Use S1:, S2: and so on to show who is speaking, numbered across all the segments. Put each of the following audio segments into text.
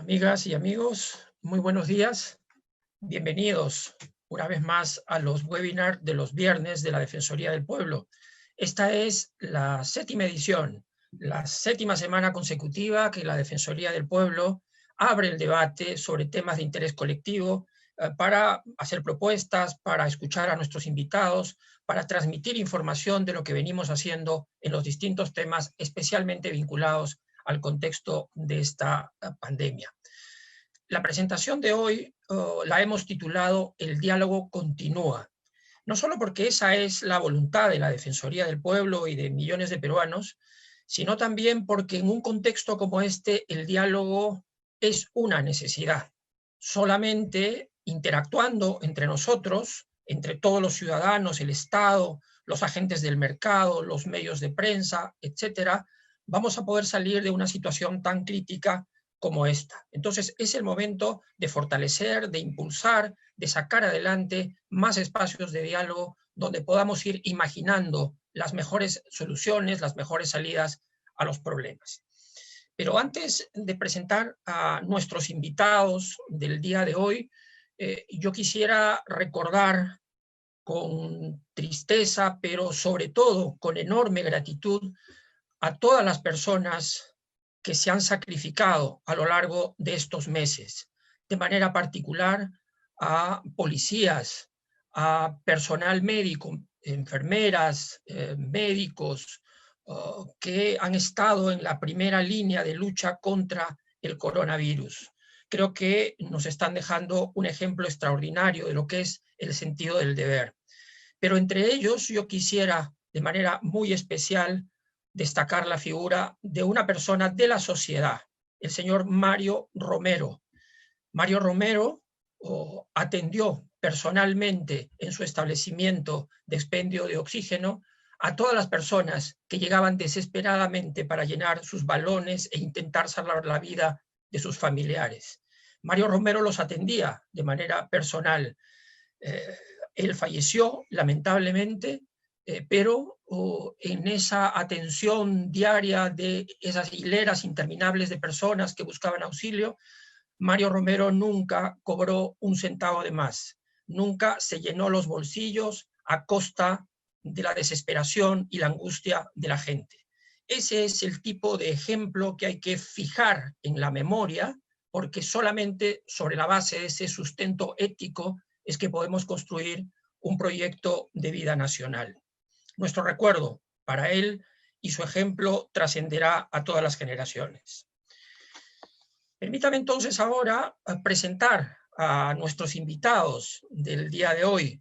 S1: Amigas y amigos, muy buenos días. Bienvenidos una vez más a los webinars de los viernes de la Defensoría del Pueblo. Esta es la séptima edición, la séptima semana consecutiva que la Defensoría del Pueblo abre el debate sobre temas de interés colectivo para hacer propuestas, para escuchar a nuestros invitados, para transmitir información de lo que venimos haciendo en los distintos temas, especialmente vinculados al contexto de esta pandemia. La presentación de hoy la hemos titulado El diálogo continúa, no solo porque esa es la voluntad de la Defensoría del Pueblo y de millones de peruanos, sino también porque en un contexto como este el diálogo es una necesidad. Solamente interactuando entre nosotros, entre todos los ciudadanos, el Estado, los agentes del mercado, los medios de prensa, etcétera, vamos a poder salir de una situación tan crítica como esta. Entonces es el momento de fortalecer, de impulsar, de sacar adelante más espacios de diálogo donde podamos ir imaginando las mejores soluciones, las mejores salidas a los problemas. Pero antes de presentar a nuestros invitados del día de hoy, yo quisiera recordar con tristeza, pero sobre todo con enorme gratitud, a todas las personas que se han sacrificado a lo largo de estos meses, de manera particular a policías, a personal médico, enfermeras, médicos, que han estado en la primera línea de lucha contra el coronavirus. Creo que nos están dejando un ejemplo extraordinario de lo que es el sentido del deber. Pero entre ellos yo quisiera, de manera muy especial, destacar la figura de una persona de la sociedad, el señor Mario Romero. Mario Romero atendió personalmente en su establecimiento de expendio de oxígeno a todas las personas que llegaban desesperadamente para llenar sus balones e intentar salvar la vida de sus familiares. Mario Romero los atendía de manera personal. Él falleció, lamentablemente, pero en esa atención diaria de esas hileras interminables de personas que buscaban auxilio, Mario Romero nunca cobró un centavo de más, nunca se llenó los bolsillos a costa de la desesperación y la angustia de la gente. Ese es el tipo de ejemplo que hay que fijar en la memoria, porque solamente sobre la base de ese sustento ético es que podemos construir un proyecto de vida nacional. Nuestro recuerdo para él y su ejemplo trascenderá a todas las generaciones. Permítame entonces ahora presentar a nuestros invitados del día de hoy.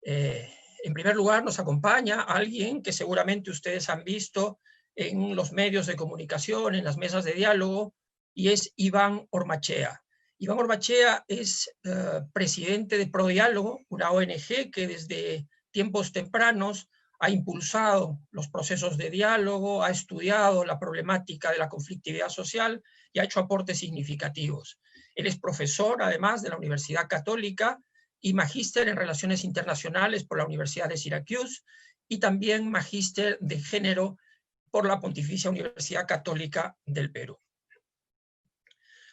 S1: En primer lugar, nos acompaña alguien que seguramente ustedes han visto en los medios de comunicación, en las mesas de diálogo, y es Iván Ormachea. Iván Ormachea es presidente de ProDiálogo, una ONG que desde tiempos tempranos ha impulsado los procesos de diálogo, ha estudiado la problemática de la conflictividad social y ha hecho aportes significativos. Él es profesor, además, de la Universidad Católica y magíster en Relaciones Internacionales por la Universidad de Syracuse y también magíster de Género por la Pontificia Universidad Católica del Perú.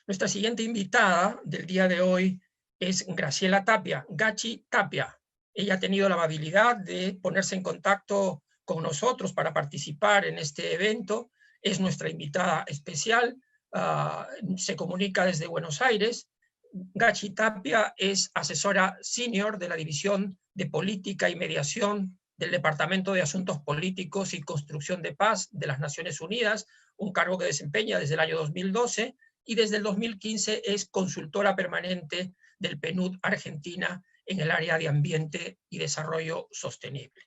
S1: Nuestra siguiente invitada del día de hoy es Graciela Tapia, Gachi Tapia. Ella ha tenido la amabilidad de ponerse en contacto con nosotros para participar en este evento. Es nuestra invitada especial. Se comunica desde Buenos Aires. Gachi Tapia es asesora senior de la División de Política y Mediación del Departamento de Asuntos Políticos y Construcción de Paz de las Naciones Unidas, un cargo que desempeña desde el año 2012, y desde el 2015 es consultora permanente del PNUD Argentina en el área de ambiente y desarrollo sostenible.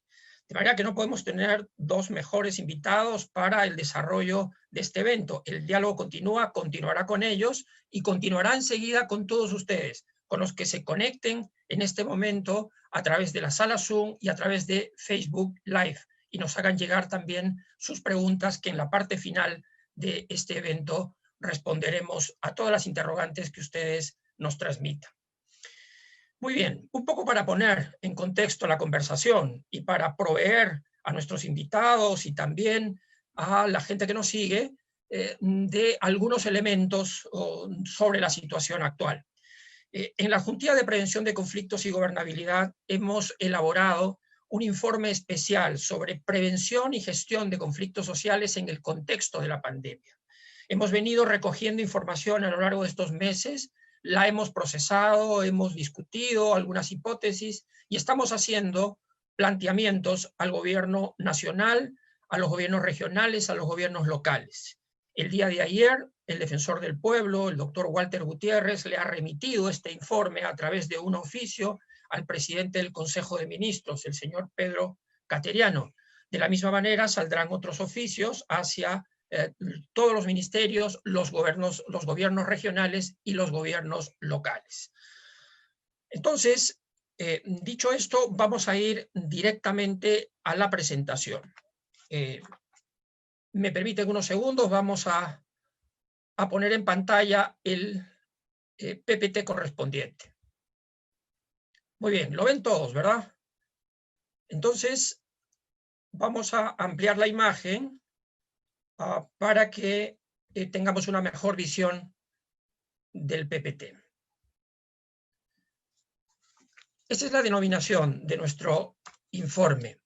S1: De manera que no podemos tener dos mejores invitados para el desarrollo de este evento. El diálogo continúa, continuará con ellos y continuará enseguida con todos ustedes, con los que se conecten en este momento a través de la sala Zoom y a través de Facebook Live y nos hagan llegar también sus preguntas, que en la parte final de este evento responderemos a todas las interrogantes que ustedes nos transmitan. Muy bien, un poco para poner en contexto la conversación y para proveer a nuestros invitados y también a la gente que nos sigue de algunos elementos sobre la situación actual. En la Junta de Prevención de Conflictos y Gobernabilidad hemos elaborado un informe especial sobre prevención y gestión de conflictos sociales en el contexto de la pandemia. Hemos venido recogiendo información a lo largo de estos meses, la hemos procesado, hemos discutido algunas hipótesis y estamos haciendo planteamientos al gobierno nacional, a los gobiernos regionales, a los gobiernos locales. El día de ayer, el defensor del pueblo, el doctor Walter Gutiérrez, le ha remitido este informe a través de un oficio al presidente del Consejo de Ministros, el señor Pedro Cateriano. De la misma manera, saldrán otros oficios hacia todos los ministerios, los gobiernos regionales y los gobiernos locales. Entonces, dicho esto, vamos a ir directamente a la presentación. Me permiten unos segundos, vamos a poner en pantalla el PPT correspondiente. Muy bien, lo ven todos, ¿verdad? Entonces, vamos a ampliar la imagen para que tengamos una mejor visión del PPT. Esta es la denominación de nuestro informe.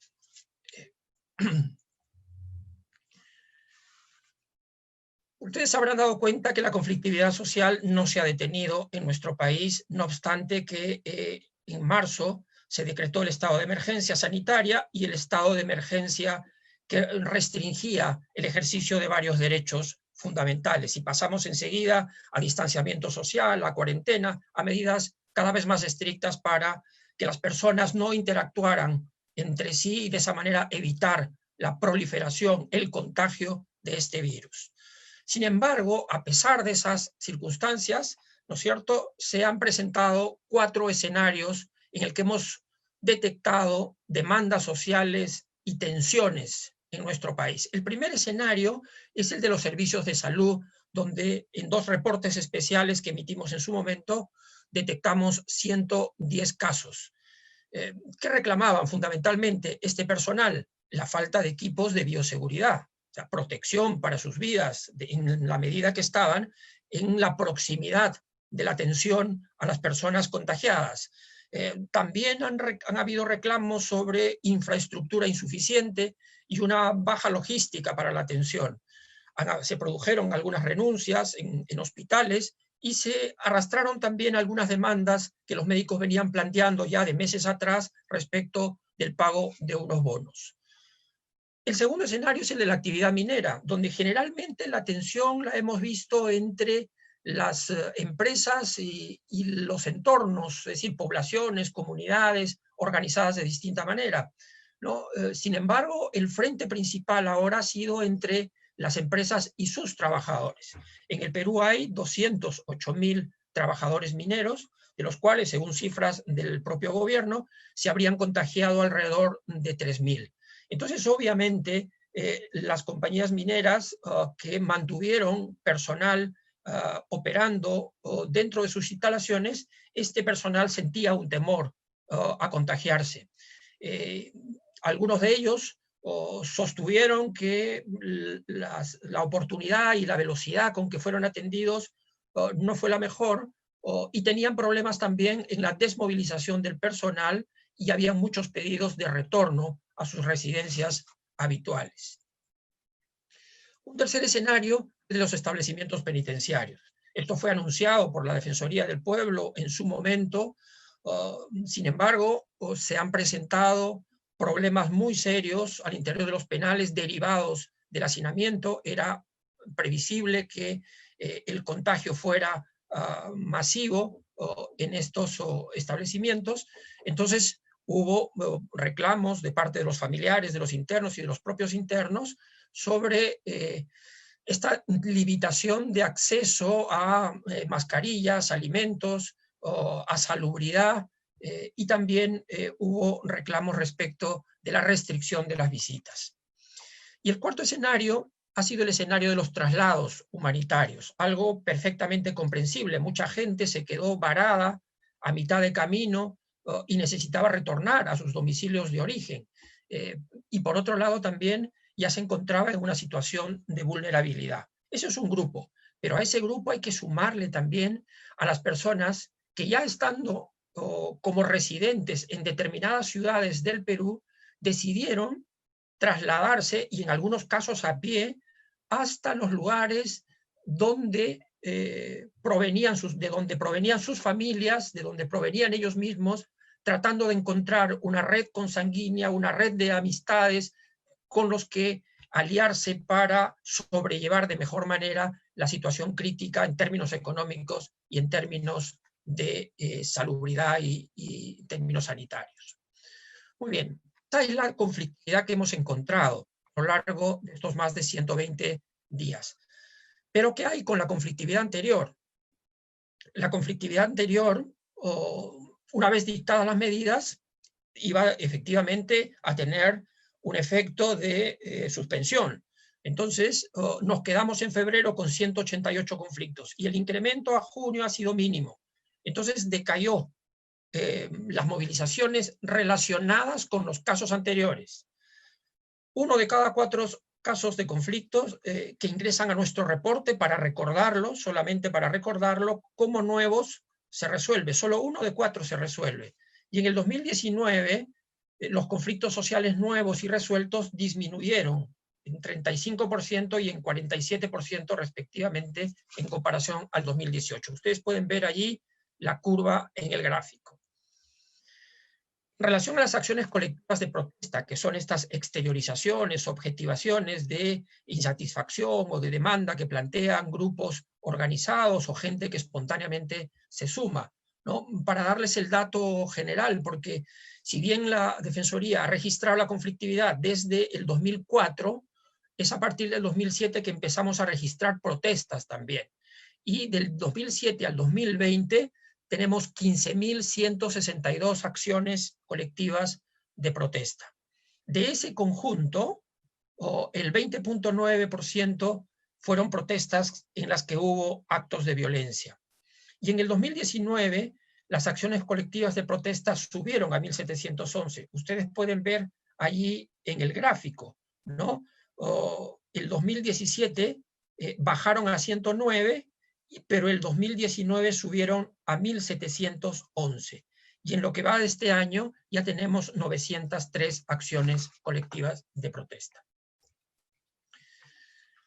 S1: Ustedes habrán dado cuenta que la conflictividad social no se ha detenido en nuestro país, no obstante que en marzo se decretó el estado de emergencia sanitaria y el estado de emergencia que restringía el ejercicio de varios derechos fundamentales. Y pasamos enseguida a distanciamiento social, a cuarentena, a medidas cada vez más estrictas para que las personas no interactuaran entre sí y de esa manera evitar la proliferación, el contagio de este virus. Sin embargo, a pesar de esas circunstancias, ¿no es cierto?, se han presentado 4 escenarios en el que hemos detectado demandas sociales y tensiones en nuestro país. El primer escenario es el de los servicios de salud, donde en 2 reportes especiales que emitimos en su momento detectamos 110 casos. ¿Qué reclamaban fundamentalmente este personal? La falta de equipos de bioseguridad, o sea, protección para sus vidas en la medida que estaban en la proximidad de la atención a las personas contagiadas. También han habido reclamos sobre infraestructura insuficiente y una baja logística para la atención. Se produjeron algunas renuncias en hospitales y se arrastraron también algunas demandas que los médicos venían planteando ya de meses atrás respecto del pago de unos bonos. El segundo escenario es el de la actividad minera, donde generalmente la tensión la hemos visto entre las empresas y los entornos, es decir, poblaciones, comunidades organizadas de distinta manera, ¿no? Sin embargo, el frente principal ahora ha sido entre las empresas y sus trabajadores. En el Perú hay 208.000 trabajadores mineros, de los cuales, según cifras del propio gobierno, se habrían contagiado alrededor de 3.000. Entonces, obviamente, las compañías mineras que mantuvieron personal operando dentro de sus instalaciones, este personal sentía un temor a contagiarse. Algunos de ellos sostuvieron que la oportunidad y la velocidad con que fueron atendidos no fue la mejor y tenían problemas también en la desmovilización del personal y había muchos pedidos de retorno a sus residencias habituales. Un tercer escenario es de los establecimientos penitenciarios. Esto fue anunciado por la Defensoría del Pueblo en su momento. Sin embargo, se han presentado problemas muy serios al interior de los penales derivados del hacinamiento. Era previsible que el contagio fuera masivo en estos establecimientos. Entonces, hubo reclamos de parte de los familiares, de los internos y de los propios internos sobre esta limitación de acceso a mascarillas, alimentos, a salubridad, y también hubo reclamos respecto de la restricción de las visitas. Y el cuarto escenario ha sido el escenario de los traslados humanitarios, algo perfectamente comprensible. Mucha gente se quedó varada a mitad de camino y necesitaba retornar a sus domicilios de origen. Y por otro lado también ya se encontraba en una situación de vulnerabilidad. Eso es un grupo, pero a ese grupo hay que sumarle también a las personas que ya estando como residentes en determinadas ciudades del Perú, decidieron trasladarse, y en algunos casos a pie, hasta los lugares donde, de donde provenían sus familias, de donde provenían ellos mismos, tratando de encontrar una red consanguínea, una red de amistades con los que aliarse para sobrellevar de mejor manera la situación crítica en términos económicos y en términos de salubridad y términos sanitarios. Muy bien, esta es la conflictividad que hemos encontrado a lo largo de estos más de 120 días. Pero ¿qué hay con la conflictividad anterior? La conflictividad anterior, una vez dictadas las medidas, iba efectivamente a tener un efecto de suspensión. Entonces, nos quedamos en febrero con 188 conflictos y el incremento a junio ha sido mínimo. Entonces, decayó las movilizaciones relacionadas con los casos anteriores. 1 de cada 4 casos de conflictos que ingresan a nuestro reporte para recordarlo, solamente para recordarlo, como nuevos se resuelve. Solo 1 de 4 se resuelve. Y en el 2019, los conflictos sociales nuevos y resueltos disminuyeron en 35% y en 47% respectivamente en comparación al 2018. Ustedes pueden ver allí la curva en el gráfico. En relación a las acciones colectivas de protesta, que son estas exteriorizaciones, objetivaciones de insatisfacción o de demanda que plantean grupos organizados o gente que espontáneamente se suma, ¿no? Para darles el dato general, porque si bien la Defensoría ha registrado la conflictividad desde el 2004, es a partir del 2007 que empezamos a registrar protestas también. Y del 2007 al 2020 tenemos 15.162 acciones colectivas de protesta. De ese conjunto, el 20.9% fueron protestas en las que hubo actos de violencia. Y en el 2019, las acciones colectivas de protesta subieron a 1.711. Ustedes pueden ver allí en el gráfico, ¿no? El 2017 bajaron a 109, pero el 2019 subieron a 1.711. Y en lo que va de este año ya tenemos 903 acciones colectivas de protesta.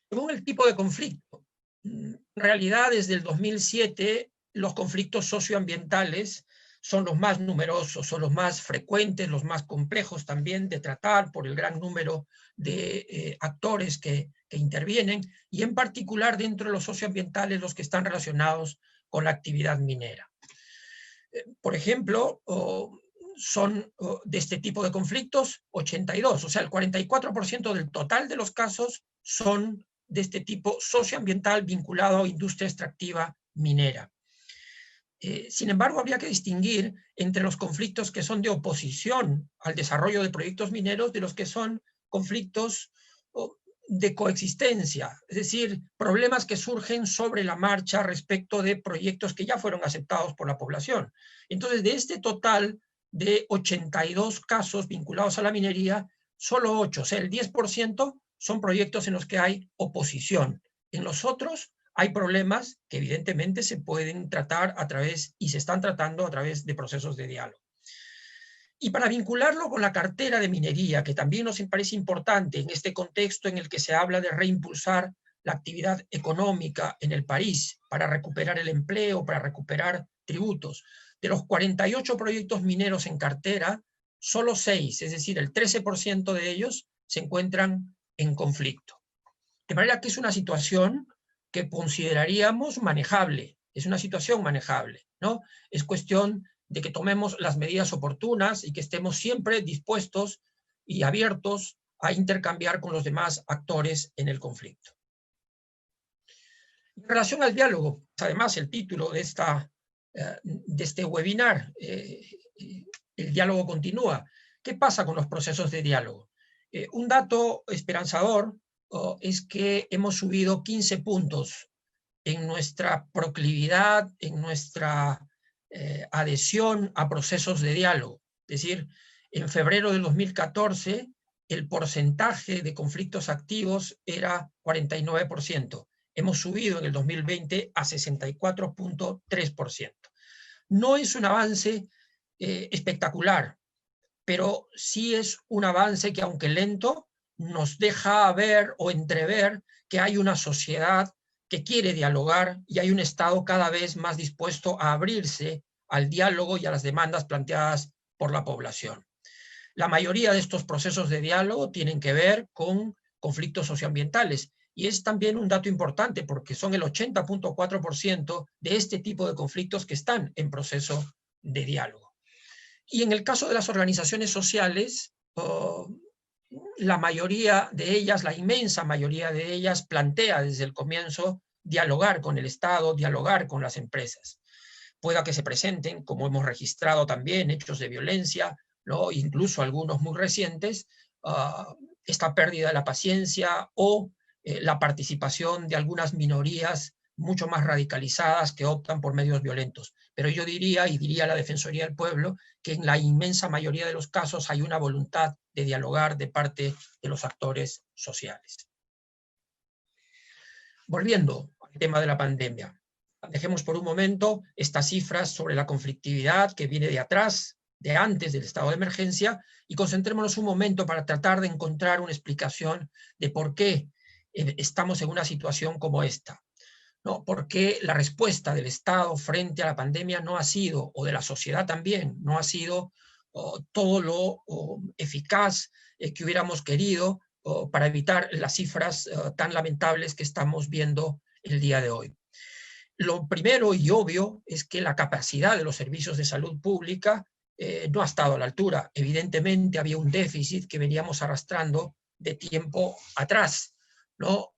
S1: Según el tipo de conflicto, en realidad desde el 2007 los conflictos socioambientales son los más numerosos, son los más frecuentes, los más complejos también de tratar por el gran número de actores que intervienen, y en particular dentro de los socioambientales los que están relacionados con la actividad minera. Por ejemplo, son de este tipo de conflictos 82, o sea, el 44% del total de los casos son de este tipo socioambiental vinculado a industria extractiva minera. Sin embargo, habría que distinguir entre los conflictos que son de oposición al desarrollo de proyectos mineros de los que son conflictos de coexistencia, es decir, problemas que surgen sobre la marcha respecto de proyectos que ya fueron aceptados por la población. Entonces, de este total de 82 casos vinculados a la minería, solo 8, o sea, el 10% son proyectos en los que hay oposición. En los otros hay problemas que evidentemente se pueden tratar a través, y se están tratando a través de procesos de diálogo. Y para vincularlo con la cartera de minería, que también nos parece importante en este contexto en el que se habla de reimpulsar la actividad económica en el país, para recuperar el empleo, para recuperar tributos. De los 48 proyectos mineros en cartera, solo 6, es decir, el 13% de ellos se encuentran en conflicto. De manera que es una situación que consideraríamos manejable, es una situación manejable, ¿no? Es cuestión de que tomemos las medidas oportunas y que estemos siempre dispuestos y abiertos a intercambiar con los demás actores en el conflicto. En relación al diálogo, además el título de este webinar, el diálogo continúa. ¿Qué pasa con los procesos de diálogo? Un dato esperanzador es que hemos subido 15 puntos en nuestra proclividad, en nuestra adhesión a procesos de diálogo. Es decir, en febrero del 2014 el porcentaje de conflictos activos era 49%. Hemos subido en el 2020 a 64.3%. No es un avance espectacular, pero sí es un avance que, aunque lento, nos deja ver o entrever que hay una sociedad que quiere dialogar y hay un Estado cada vez más dispuesto a abrirse al diálogo y a las demandas planteadas por la población. La mayoría de estos procesos de diálogo tienen que ver con conflictos socioambientales, y es también un dato importante porque son el 80.4% de este tipo de conflictos que están en proceso de diálogo. Y en el caso de las organizaciones sociales, la mayoría de ellas, la inmensa mayoría de ellas, plantea desde el comienzo dialogar con el Estado, dialogar con las empresas. Pueda que se presenten, como hemos registrado también, hechos de violencia, ¿no? Incluso algunos muy recientes, esta pérdida de la paciencia o la participación de algunas minorías mucho más radicalizadas que optan por medios violentos. Pero yo diría, y diría la Defensoría del Pueblo, que en la inmensa mayoría de los casos hay una voluntad de dialogar de parte de los actores sociales. Volviendo al tema de la pandemia, dejemos por un momento estas cifras sobre la conflictividad que viene de atrás, de antes del estado de emergencia, y concentrémonos un momento para tratar de encontrar una explicación de por qué estamos en una situación como esta. ¿No? Porque la respuesta del Estado frente a la pandemia no ha sido, o de la sociedad también, no ha sido todo lo eficaz que hubiéramos querido para evitar las cifras tan lamentables que estamos viendo el día de hoy. Lo primero y obvio es que la capacidad de los servicios de salud pública no ha estado a la altura. Evidentemente había un déficit que veníamos arrastrando de tiempo atrás. No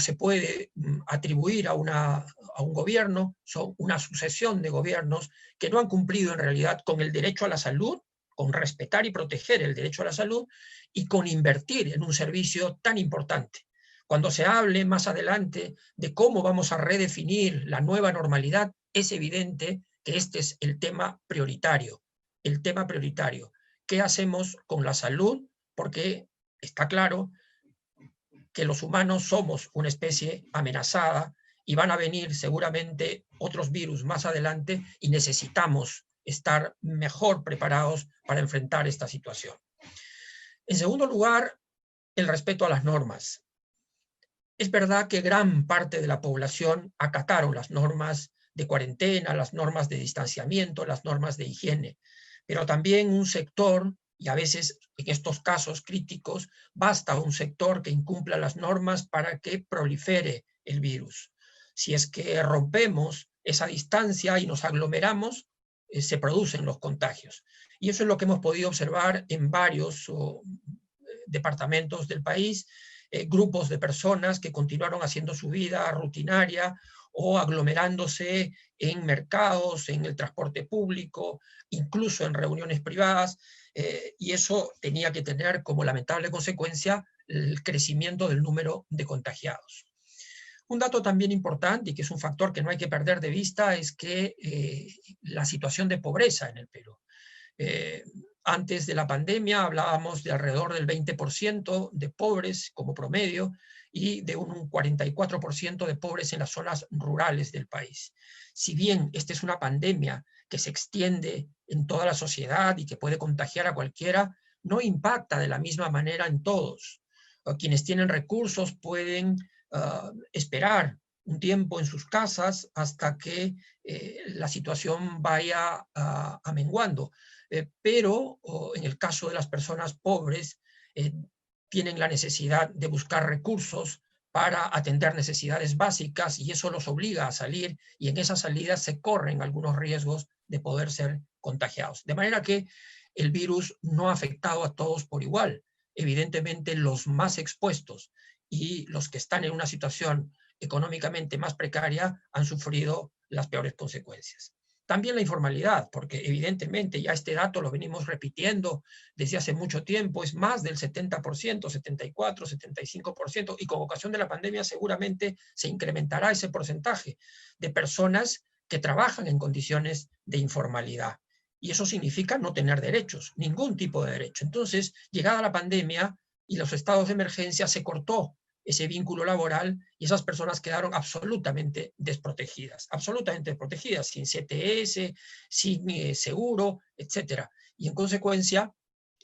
S1: se puede atribuir a un gobierno, son una sucesión de gobiernos que no han cumplido en realidad con el derecho a la salud, con respetar y proteger el derecho a la salud y con invertir en un servicio tan importante. Cuando se hable más adelante de cómo vamos a redefinir la nueva normalidad, es evidente que este es el tema prioritario. El tema prioritario. ¿Qué hacemos con la salud? Porque está claro que los humanos somos una especie amenazada y van a venir seguramente otros virus más adelante y necesitamos estar mejor preparados para enfrentar esta situación. En segundo lugar, el respeto a las normas. Es verdad que gran parte de la población acataron las normas de cuarentena, las normas de distanciamiento, las normas de higiene, pero también un sector, y a veces en estos casos críticos, basta un sector que incumpla las normas para que prolifere el virus. Si es que rompemos esa distancia y nos aglomeramos, se producen los contagios. Y eso es lo que hemos podido observar en varios departamentos del país, grupos de personas que continuaron haciendo su vida rutinaria o aglomerándose en mercados, en el transporte público, incluso en reuniones privadas, y eso tenía que tener como lamentable consecuencia el crecimiento del número de contagiados. Un dato también importante y que es un factor que no hay que perder de vista es que la situación de pobreza en el Perú. Antes de la pandemia hablábamos de alrededor del 20% de pobres como promedio y de un 44% de pobres en las zonas rurales del país. Si bien esta es una pandemia que se extiende en toda la sociedad y que puede contagiar a cualquiera, no impacta de la misma manera en todos. Quienes tienen recursos pueden esperar un tiempo en sus casas hasta que la situación vaya amenguando. Pero en el caso de las personas pobres, tienen la necesidad de buscar recursos para atender necesidades básicas y eso los obliga a salir y en esas salidas se corren algunos riesgos de poder ser contagiados. De manera que el virus no ha afectado a todos por igual. Evidentemente los más expuestos y los que están en una situación económicamente más precaria han sufrido las peores consecuencias. También la informalidad, porque evidentemente ya este dato lo venimos repitiendo desde hace mucho tiempo, es más del 70%, 74, 75%, y con ocasión de la pandemia seguramente se incrementará ese porcentaje de personas que trabajan en condiciones de informalidad. Y eso significa no tener derechos, ningún tipo de derecho. Entonces, llegada la pandemia y los estados de emergencia, se cortó ese vínculo laboral, y esas personas quedaron absolutamente desprotegidas, sin CTS, sin seguro, etc. Y en consecuencia,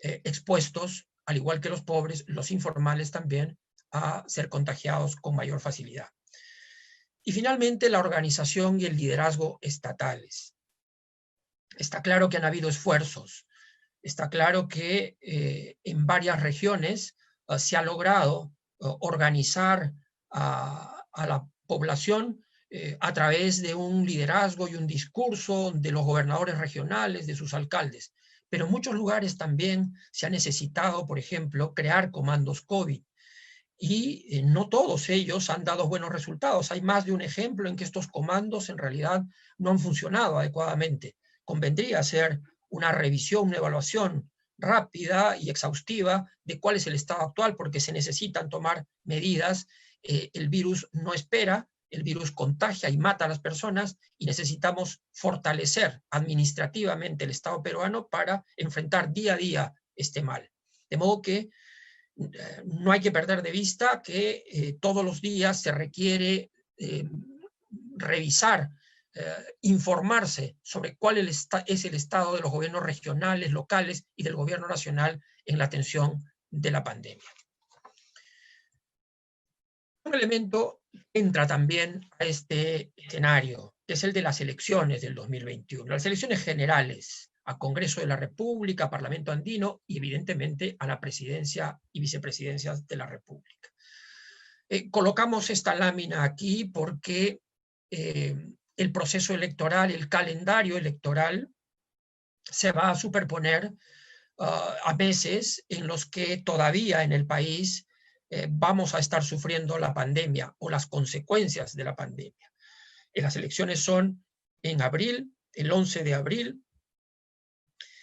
S1: expuestos, al igual que los pobres, los informales también, a ser contagiados con mayor facilidad. Y finalmente, la organización y el liderazgo estatales. Está claro que han habido esfuerzos, está claro que en varias regiones se ha logrado organizar a la población a través de un liderazgo y un discurso de los gobernadores regionales, de sus alcaldes. Pero en muchos lugares también se ha necesitado, por ejemplo, crear comandos COVID. Y no todos ellos han dado buenos resultados. Hay más de un ejemplo en que estos comandos en realidad no han funcionado adecuadamente. Convendría hacer una revisión, una evaluación rápida y exhaustiva de cuál es el estado actual, porque se necesitan tomar medidas. El virus no espera, el virus contagia y mata a las personas, y necesitamos fortalecer administrativamente el Estado peruano para enfrentar día a día este mal. De modo que no hay que perder de vista que todos los días se requiere revisar, informarse sobre cuál es el estado de los gobiernos regionales, locales y del gobierno nacional en la atención de la pandemia. Un elemento entra también a este escenario, que es el de las elecciones del 2021, las elecciones generales a Congreso de la República, a Parlamento Andino y evidentemente a la presidencia y vicepresidencias de la República. Colocamos esta lámina aquí porque el proceso electoral, el calendario electoral se va a superponer a meses en los que todavía en el país vamos a estar sufriendo la pandemia o las consecuencias de la pandemia. Las elecciones son en abril, el 11 de abril,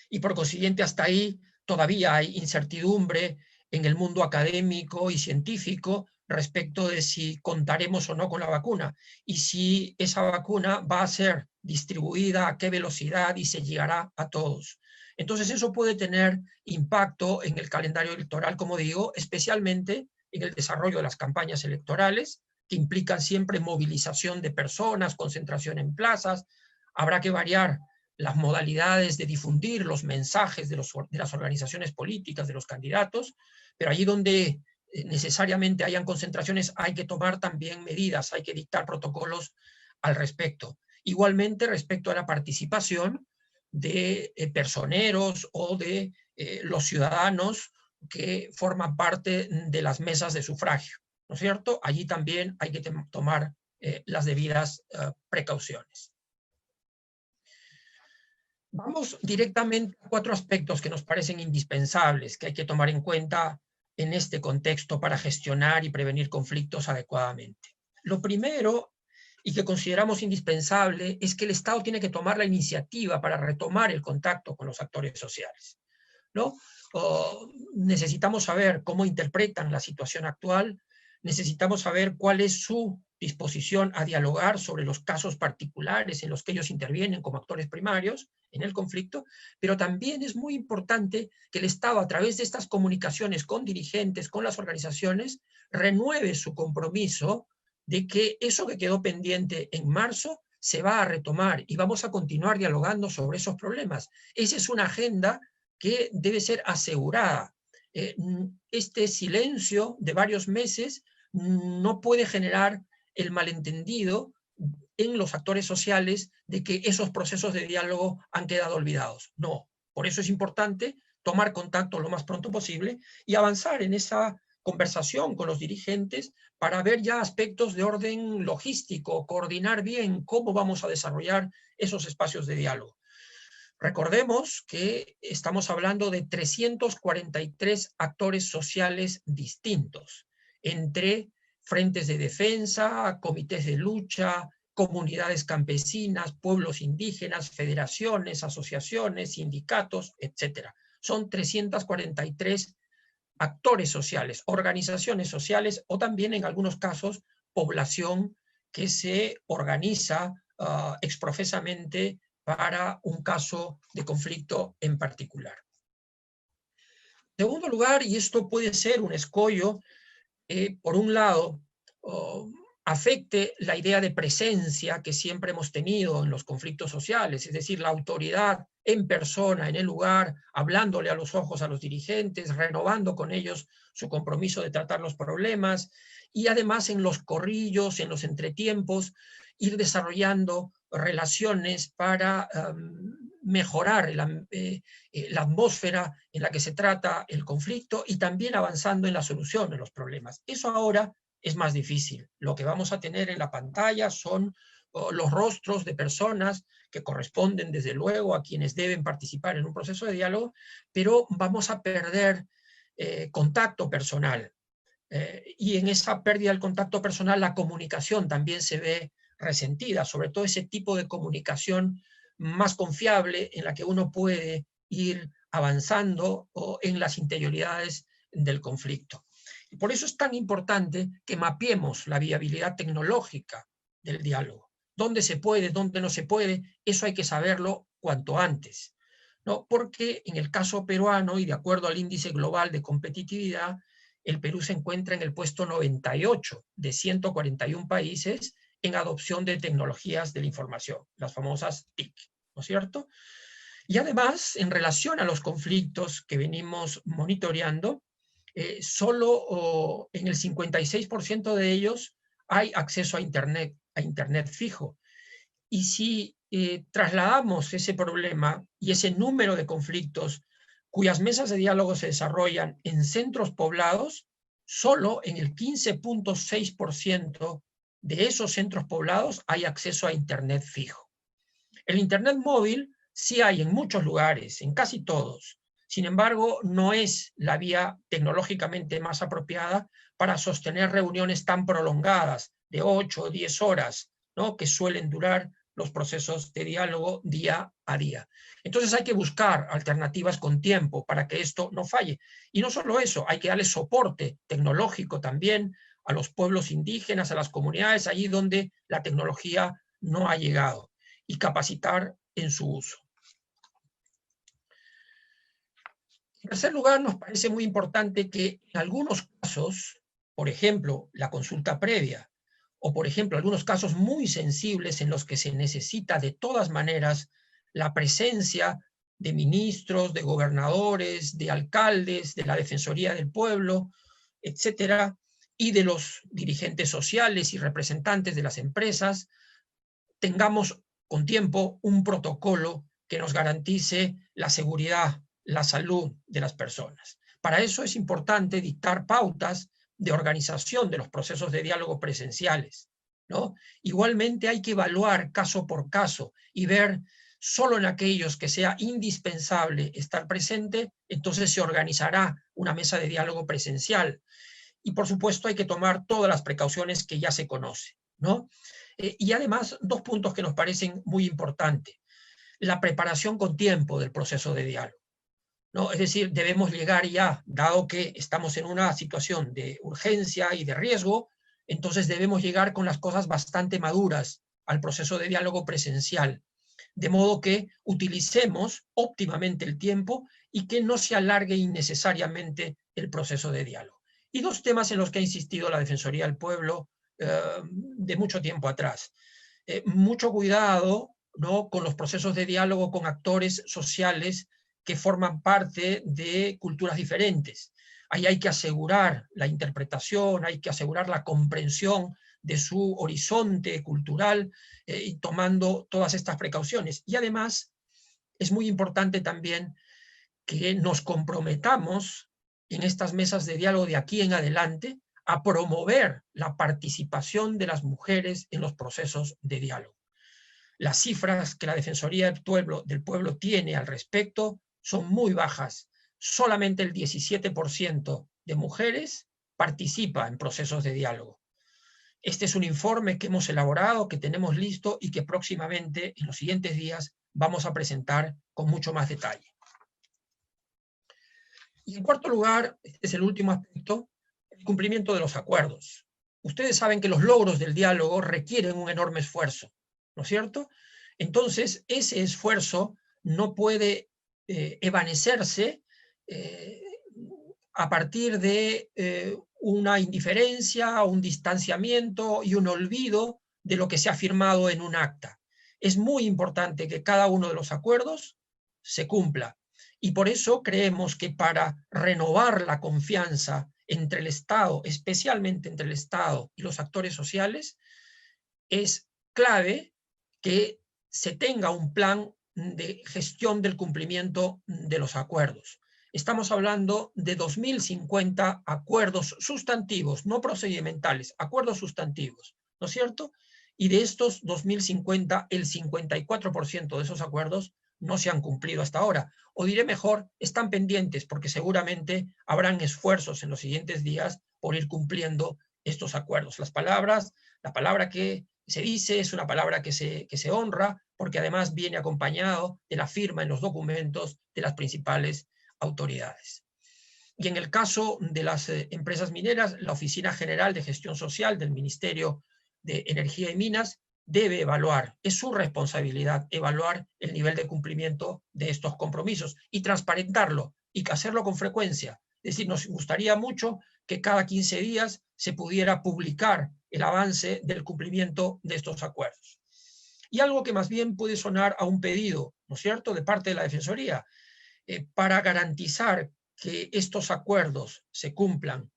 S1: y por consiguiente hasta ahí todavía hay incertidumbre en el mundo académico y científico respecto de si contaremos o no con la vacuna y si esa vacuna va a ser distribuida, a qué velocidad y se llegará a todos. Entonces eso puede tener impacto en el calendario electoral, como digo, especialmente en el desarrollo de las campañas electorales, que implican siempre movilización de personas, concentración en plazas. Habrá que variar las modalidades de difundir los mensajes de las organizaciones políticas, de los candidatos, pero allí donde necesariamente hayan concentraciones hay que tomar también medidas, hay que dictar protocolos al respecto. Igualmente respecto a la participación de personeros o de los ciudadanos que forman parte de las mesas de sufragio, ¿no es cierto? Allí también hay que tomar las debidas precauciones. Vamos directamente a 4 aspectos que nos parecen indispensables, que hay que tomar en cuenta en este contexto para gestionar y prevenir conflictos adecuadamente. Lo primero, y que consideramos indispensable, es que el Estado tiene que tomar la iniciativa para retomar el contacto con los actores sociales, ¿no? Necesitamos saber cómo interpretan la situación actual, necesitamos saber cuál es su disposición a dialogar sobre los casos particulares en los que ellos intervienen como actores primarios en el conflicto, pero también es muy importante que el Estado, a través de estas comunicaciones con dirigentes, con las organizaciones, renueve su compromiso de que eso que quedó pendiente en marzo se va a retomar y vamos a continuar dialogando sobre esos problemas. Esa es una agenda que debe ser asegurada. Este silencio de varios meses no puede generar el malentendido en los actores sociales de que esos procesos de diálogo han quedado olvidados. No, por eso es importante tomar contacto lo más pronto posible y avanzar en esa conversación con los dirigentes para ver ya aspectos de orden logístico, coordinar bien cómo vamos a desarrollar esos espacios de diálogo. Recordemos que estamos hablando de 343 actores sociales distintos, entre frentes de defensa, comités de lucha, comunidades campesinas, pueblos indígenas, federaciones, asociaciones, sindicatos, etc. Son 343 actores sociales, organizaciones sociales o también en algunos casos población que se organiza exprofesamente para un caso de conflicto en particular. En segundo lugar, y esto puede ser un escollo por un lado, afecte la idea de presencia que siempre hemos tenido en los conflictos sociales, es decir, la autoridad en persona, en el lugar, hablándole a los ojos a los dirigentes, renovando con ellos su compromiso de tratar los problemas, y además en los corrillos, en los entretiempos, ir desarrollando relaciones para mejorar la atmósfera en la que se trata el conflicto y también avanzando en la solución de los problemas. Eso ahora es más difícil. Lo que vamos a tener en la pantalla son los rostros de personas que corresponden desde luego a quienes deben participar en un proceso de diálogo, pero vamos a perder contacto personal. Y en esa pérdida del contacto personal la comunicación también se ve resentida, sobre todo ese tipo de comunicación más confiable en la que uno puede ir avanzando en las interioridades del conflicto. Y por eso es tan importante que mapeemos la viabilidad tecnológica del diálogo. ¿Dónde se puede, dónde no se puede? Eso hay que saberlo cuanto antes, ¿no? Porque en el caso peruano, y de acuerdo al índice global de competitividad, el Perú se encuentra en el puesto 98 de 141 países en adopción de tecnologías de la información, las famosas TIC, ¿no es cierto? Y además, en relación a los conflictos que venimos monitoreando, solo en el 56% de ellos hay acceso a internet fijo. Y si trasladamos ese problema y ese número de conflictos cuyas mesas de diálogo se desarrollan en centros poblados, solo en el 15.6% de esos centros poblados hay acceso a internet fijo. El internet móvil sí hay en muchos lugares, en casi todos. Sin embargo, no es la vía tecnológicamente más apropiada para sostener reuniones tan prolongadas de 8 o 10 horas, ¿no?, que suelen durar los procesos de diálogo día a día. Entonces hay que buscar alternativas con tiempo para que esto no falle. Y no solo eso, hay que darle soporte tecnológico también a los pueblos indígenas, a las comunidades, allí donde la tecnología no ha llegado, y capacitar en su uso. En tercer lugar, nos parece muy importante que en algunos casos, por ejemplo, la consulta previa, o por ejemplo, algunos casos muy sensibles en los que se necesita de todas maneras la presencia de ministros, de gobernadores, de alcaldes, de la Defensoría del Pueblo, etcétera, y de los dirigentes sociales y representantes de las empresas, tengamos con tiempo un protocolo que nos garantice la seguridad, la salud de las personas. Para eso es importante dictar pautas de organización de los procesos de diálogo presenciales, ¿no? Igualmente hay que evaluar caso por caso y ver solo en aquellos que sea indispensable estar presente, entonces se organizará una mesa de diálogo presencial. Y por supuesto hay que tomar todas las precauciones que ya se conocen, ¿no? Y además, dos puntos que nos parecen muy importantes. La preparación con tiempo del proceso de diálogo, ¿no? Es decir, debemos llegar ya, dado que estamos en una situación de urgencia y de riesgo, entonces debemos llegar con las cosas bastante maduras al proceso de diálogo presencial, de modo que utilicemos óptimamente el tiempo y que no se alargue innecesariamente el proceso de diálogo. Y dos temas en los que ha insistido la Defensoría del Pueblo de mucho tiempo atrás. Mucho cuidado, ¿no?, con los procesos de diálogo con actores sociales que forman parte de culturas diferentes. Ahí hay que asegurar la interpretación, hay que asegurar la comprensión de su horizonte cultural y tomando todas estas precauciones. Y además es muy importante también que nos comprometamos en estas mesas de diálogo de aquí en adelante a promover la participación de las mujeres en los procesos de diálogo. Las cifras que la Defensoría del Pueblo tiene al respecto son muy bajas. Solamente el 17% de mujeres participa en procesos de diálogo. Este es un informe que hemos elaborado, que tenemos listo y que próximamente, en los siguientes días, vamos a presentar con mucho más detalle. Y en cuarto lugar, este es el último aspecto, el cumplimiento de los acuerdos. Ustedes saben que los logros del diálogo requieren un enorme esfuerzo, ¿no es cierto? Entonces, ese esfuerzo no puede evanecerse a partir de una indiferencia, un distanciamiento y un olvido de lo que se ha firmado en un acta. Es muy importante que cada uno de los acuerdos se cumpla. Y por eso creemos que para renovar la confianza entre el Estado, especialmente entre el Estado y los actores sociales, es clave que se tenga un plan de gestión del cumplimiento de los acuerdos. Estamos hablando de 2050 acuerdos sustantivos, no procedimentales, acuerdos sustantivos, ¿no es cierto? Y de estos 2050, el 54% de esos acuerdos no se han cumplido hasta ahora. O diré mejor, están pendientes porque seguramente habrán esfuerzos en los siguientes días por ir cumpliendo estos acuerdos. La palabra que se dice es una palabra que se honra porque además viene acompañado de la firma en los documentos de las principales autoridades. Y en el caso de las empresas mineras, la Oficina General de Gestión Social del Ministerio de Energía y Minas debe evaluar, es su responsabilidad evaluar el nivel de cumplimiento de estos compromisos y transparentarlo y hacerlo con frecuencia. Es decir, nos gustaría mucho que cada 15 días se pudiera publicar el avance del cumplimiento de estos acuerdos. Y algo que más bien puede sonar a un pedido, ¿no es cierto?, de parte de la Defensoría, para garantizar que estos acuerdos se cumplan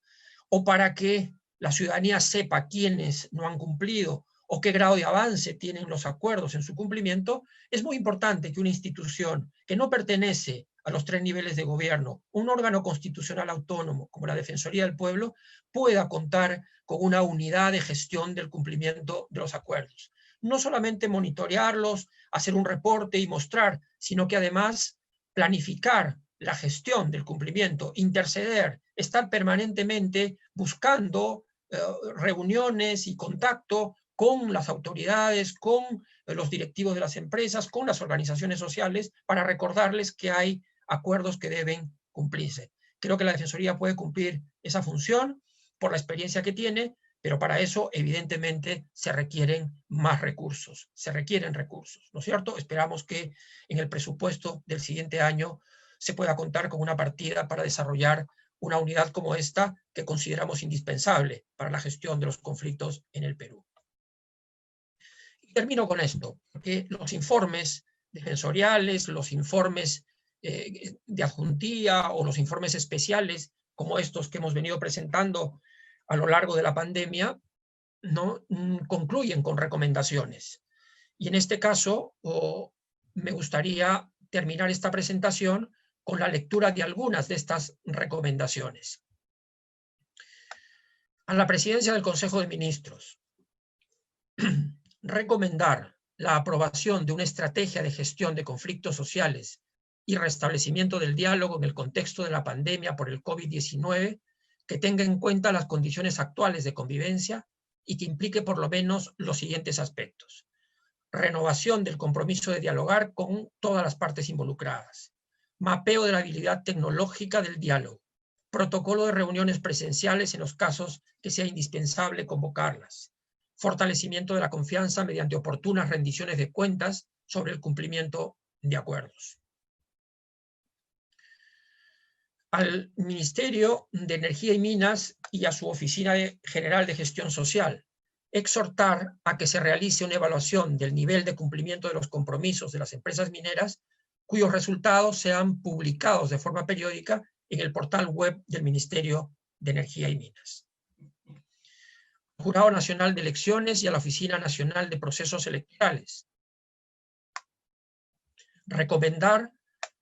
S1: o para que la ciudadanía sepa quiénes no han cumplido o qué grado de avance tienen los acuerdos en su cumplimiento, es muy importante que una institución que no pertenece a los 3 niveles de gobierno, un órgano constitucional autónomo como la Defensoría del Pueblo, pueda contar con una unidad de gestión del cumplimiento de los acuerdos. No solamente monitorearlos, hacer un reporte y mostrar, sino que además planificar la gestión del cumplimiento, interceder, estar permanentemente buscando reuniones y contacto con las autoridades, con los directivos de las empresas, con las organizaciones sociales, para recordarles que hay acuerdos que deben cumplirse. Creo que la Defensoría puede cumplir esa función por la experiencia que tiene, pero para eso, evidentemente, se requieren más recursos, ¿no es cierto? Esperamos que en el presupuesto del siguiente año se pueda contar con una partida para desarrollar una unidad como esta que consideramos indispensable para la gestión de los conflictos en el Perú. Y termino con esto, porque los informes defensoriales, los informes de adjuntía o los informes especiales, como estos que hemos venido presentando a lo largo de la pandemia, no concluyen con recomendaciones. Y en este caso, me gustaría terminar esta presentación con la lectura de algunas de estas recomendaciones. A la Presidencia del Consejo de Ministros, recomendar la aprobación de una estrategia de gestión de conflictos sociales y restablecimiento del diálogo en el contexto de la pandemia por el COVID-19, que tenga en cuenta las condiciones actuales de convivencia y que implique por lo menos los siguientes aspectos. Renovación del compromiso de dialogar con todas las partes involucradas. Mapeo de la habilidad tecnológica del diálogo. Protocolo de reuniones presenciales en los casos que sea indispensable convocarlas. Fortalecimiento de la confianza mediante oportunas rendiciones de cuentas sobre el cumplimiento de acuerdos. Al Ministerio de Energía y Minas y a su Oficina General de Gestión Social, exhortar a que se realice una evaluación del nivel de cumplimiento de los compromisos de las empresas mineras, cuyos resultados sean publicados de forma periódica en el portal web del Ministerio de Energía y Minas. Al Jurado Nacional de Elecciones y a la Oficina Nacional de Procesos Electorales, recomendar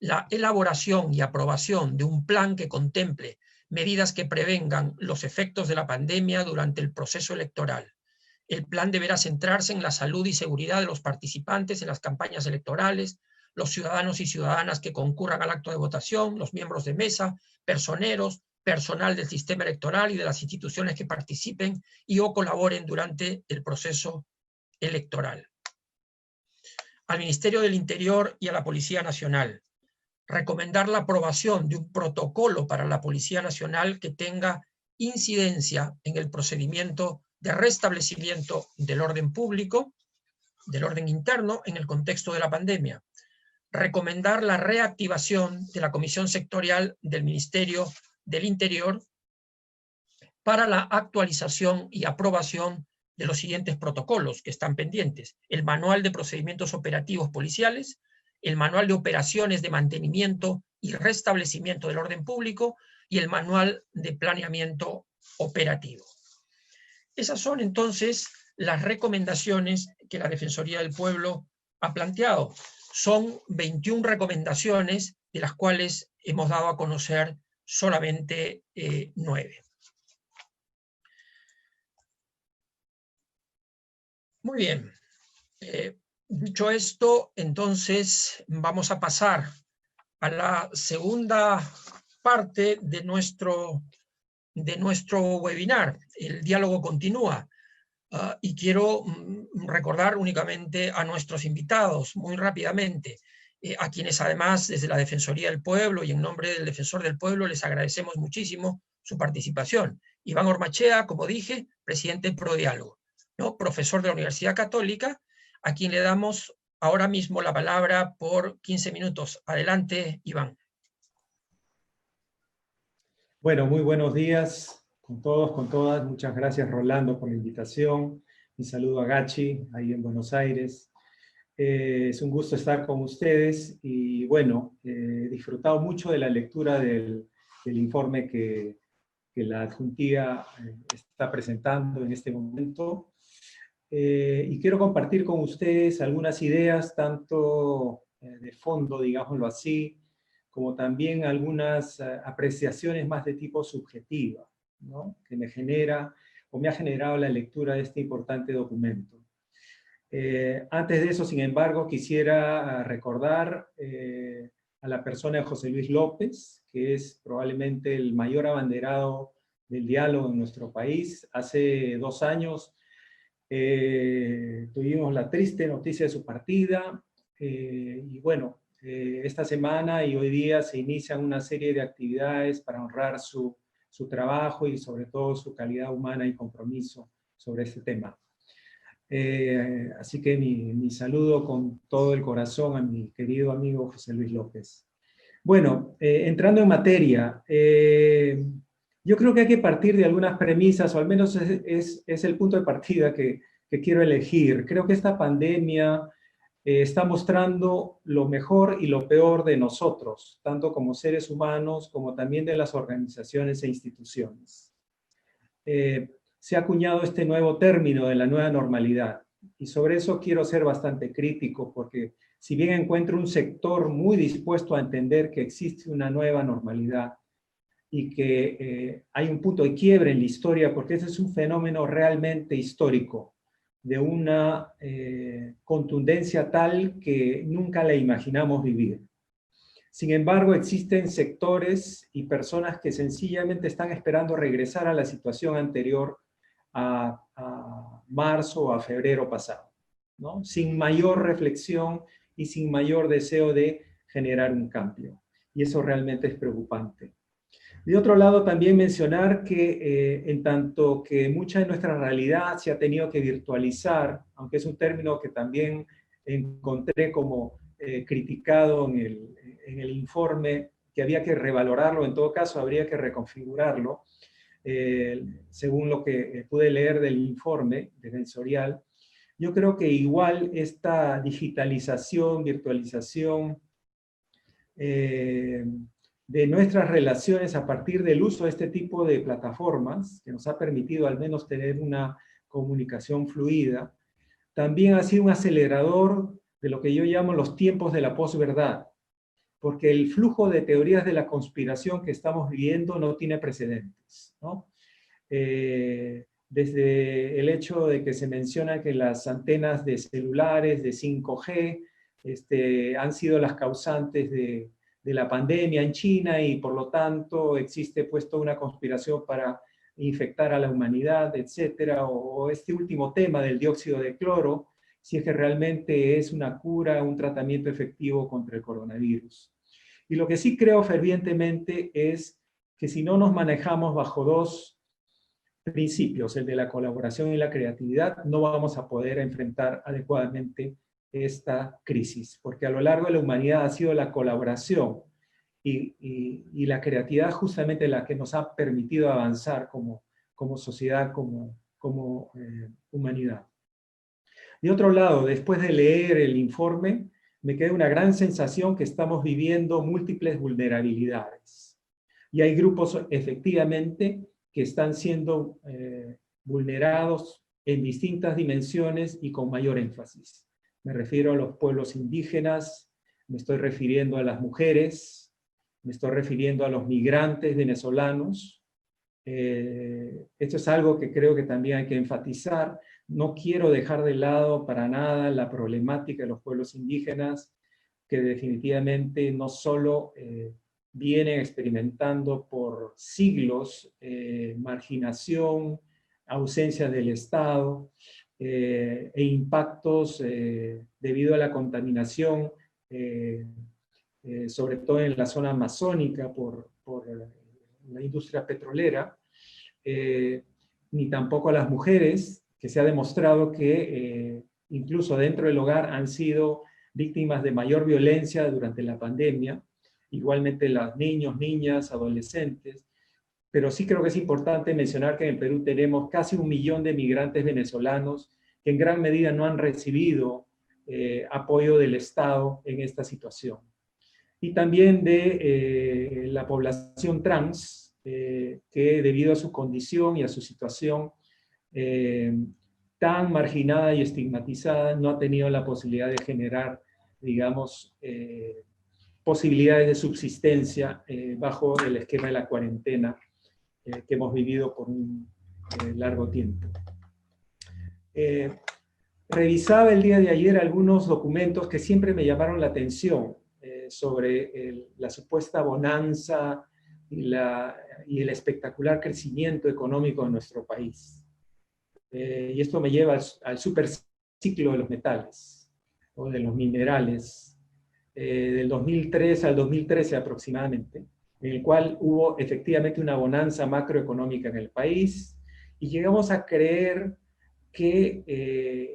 S1: la elaboración y aprobación de un plan que contemple medidas que prevengan los efectos de la pandemia durante el proceso electoral. El plan deberá centrarse en la salud y seguridad de los participantes en las campañas electorales, los ciudadanos y ciudadanas que concurran al acto de votación, los miembros de mesa, personeros, personal del sistema electoral y de las instituciones que participen y o colaboren durante el proceso electoral. Al Ministerio del Interior y a la Policía Nacional, recomendar la aprobación de un protocolo para la Policía Nacional que tenga incidencia en el procedimiento de restablecimiento del orden público, del orden interno en el contexto de la pandemia. Recomendar la reactivación de la Comisión Sectorial del Ministerio del Interior para la actualización y aprobación de los siguientes protocolos que están pendientes: el Manual de Procedimientos Operativos Policiales, el Manual de Operaciones de Mantenimiento y Restablecimiento del Orden Público y el Manual de Planeamiento Operativo. Esas son entonces las recomendaciones que la Defensoría del Pueblo ha planteado. Son 21 recomendaciones, de las cuales hemos dado a conocer solamente 9. Muy bien. Dicho esto, entonces vamos a pasar a la segunda parte de nuestro webinar. El diálogo continúa. Y quiero recordar únicamente a nuestros invitados, muy rápidamente, a quienes además desde la Defensoría del Pueblo y en nombre del Defensor del Pueblo les agradecemos muchísimo su participación. Iván Ormachea, como dije, presidente de ProDiálogo, ¿no? Profesor de la Universidad Católica, a quien le damos ahora mismo la palabra por 15 minutos. Adelante, Iván.
S2: Bueno, muy buenos días con todos, con todas. Muchas gracias, Rolando, por la invitación. Mi saludo a Gachi, ahí en Buenos Aires. Es un gusto estar con ustedes y bueno, he disfrutado mucho de la lectura del informe que la adjuntía está presentando en este momento. Y quiero compartir con ustedes algunas ideas, tanto de fondo, digámoslo así, como también algunas apreciaciones más de tipo subjetiva, ¿no? Que me genera o me ha generado la lectura de este importante documento. Antes de eso, sin embargo, quisiera recordar a la persona de José Luis López, que es probablemente el mayor abanderado del diálogo en nuestro país. Hace 2 años tuvimos la triste noticia de su partida, y bueno, esta semana y hoy día se inician una serie de actividades para honrar su trabajo y sobre todo su calidad humana y compromiso sobre este tema. Así que mi saludo con todo el corazón a mi querido amigo José Luis López. Bueno, entrando en materia, yo creo que hay que partir de algunas premisas, o al menos es el punto de partida que quiero elegir. Creo que esta pandemia está mostrando lo mejor y lo peor de nosotros, tanto como seres humanos, como también de las organizaciones e instituciones. Se ha acuñado este nuevo término de la nueva normalidad, y sobre eso quiero ser bastante crítico, porque si bien encuentro un sector muy dispuesto a entender que existe una nueva normalidad, y que hay un punto de quiebre en la historia, porque ese es un fenómeno realmente histórico, de una contundencia tal que nunca la imaginamos vivir. Sin embargo, existen sectores y personas que sencillamente están esperando regresar a la situación anterior a marzo o a febrero pasado, ¿no? Sin mayor reflexión y sin mayor deseo de generar un cambio. Y eso realmente es preocupante. De otro lado, también mencionar que en tanto que mucha de nuestra realidad se ha tenido que virtualizar, aunque es un término que también encontré como criticado en el informe, que había que revalorarlo, en todo caso habría que reconfigurarlo, según lo que pude leer del informe defensorial. Yo creo que igual esta digitalización, virtualización, de nuestras relaciones a partir del uso de este tipo de plataformas, que nos ha permitido al menos tener una comunicación fluida, también ha sido un acelerador de lo que yo llamo los tiempos de la posverdad, porque el flujo de teorías de la conspiración que estamos viviendo no tiene precedentes, ¿no? Desde el hecho de que se menciona que las antenas de celulares de 5G han sido las causantes de la pandemia en China, y por lo tanto existe pues toda una conspiración para infectar a la humanidad, etcétera, o este último tema del dióxido de cloro, si es que realmente es una cura, un tratamiento efectivo contra el coronavirus. Y lo que sí creo fervientemente es que si no nos manejamos bajo 2 principios, el de la colaboración y la creatividad, no vamos a poder enfrentar adecuadamente esta crisis, porque a lo largo de la humanidad ha sido la colaboración y la creatividad justamente la que nos ha permitido avanzar como como sociedad, como humanidad. De otro lado, después de leer el informe, me queda una gran sensación que estamos viviendo múltiples vulnerabilidades. Y hay grupos efectivamente que están siendo vulnerados en distintas dimensiones y con mayor énfasis. Me refiero a los pueblos indígenas, me estoy refiriendo a las mujeres, me estoy refiriendo a los migrantes venezolanos. Esto es algo que creo que también hay que enfatizar. No quiero dejar de lado para nada la problemática de los pueblos indígenas, que definitivamente no solo vienen experimentando por siglos marginación, ausencia del Estado e impactos debido a la contaminación, sobre todo en la zona amazónica por la industria petrolera, ni tampoco a las mujeres, que se ha demostrado que incluso dentro del hogar han sido víctimas de mayor violencia durante la pandemia, igualmente los niños, niñas, adolescentes. Pero sí creo que es importante mencionar que en el Perú tenemos casi 1 millón de migrantes venezolanos que en gran medida no han recibido apoyo del Estado en esta situación. Y también de la población trans, que debido a su condición y a su situación tan marginada y estigmatizada, no ha tenido la posibilidad de generar, digamos, posibilidades de subsistencia bajo el esquema de la cuarentena que hemos vivido por un largo tiempo. Revisaba el día de ayer algunos documentos que siempre me llamaron la atención sobre la supuesta bonanza y el espectacular crecimiento económico de nuestro país. Y esto me lleva al superciclo de los metales, o de los minerales, del 2003 al 2013 aproximadamente, en el cual hubo efectivamente una bonanza macroeconómica en el país, y llegamos a creer que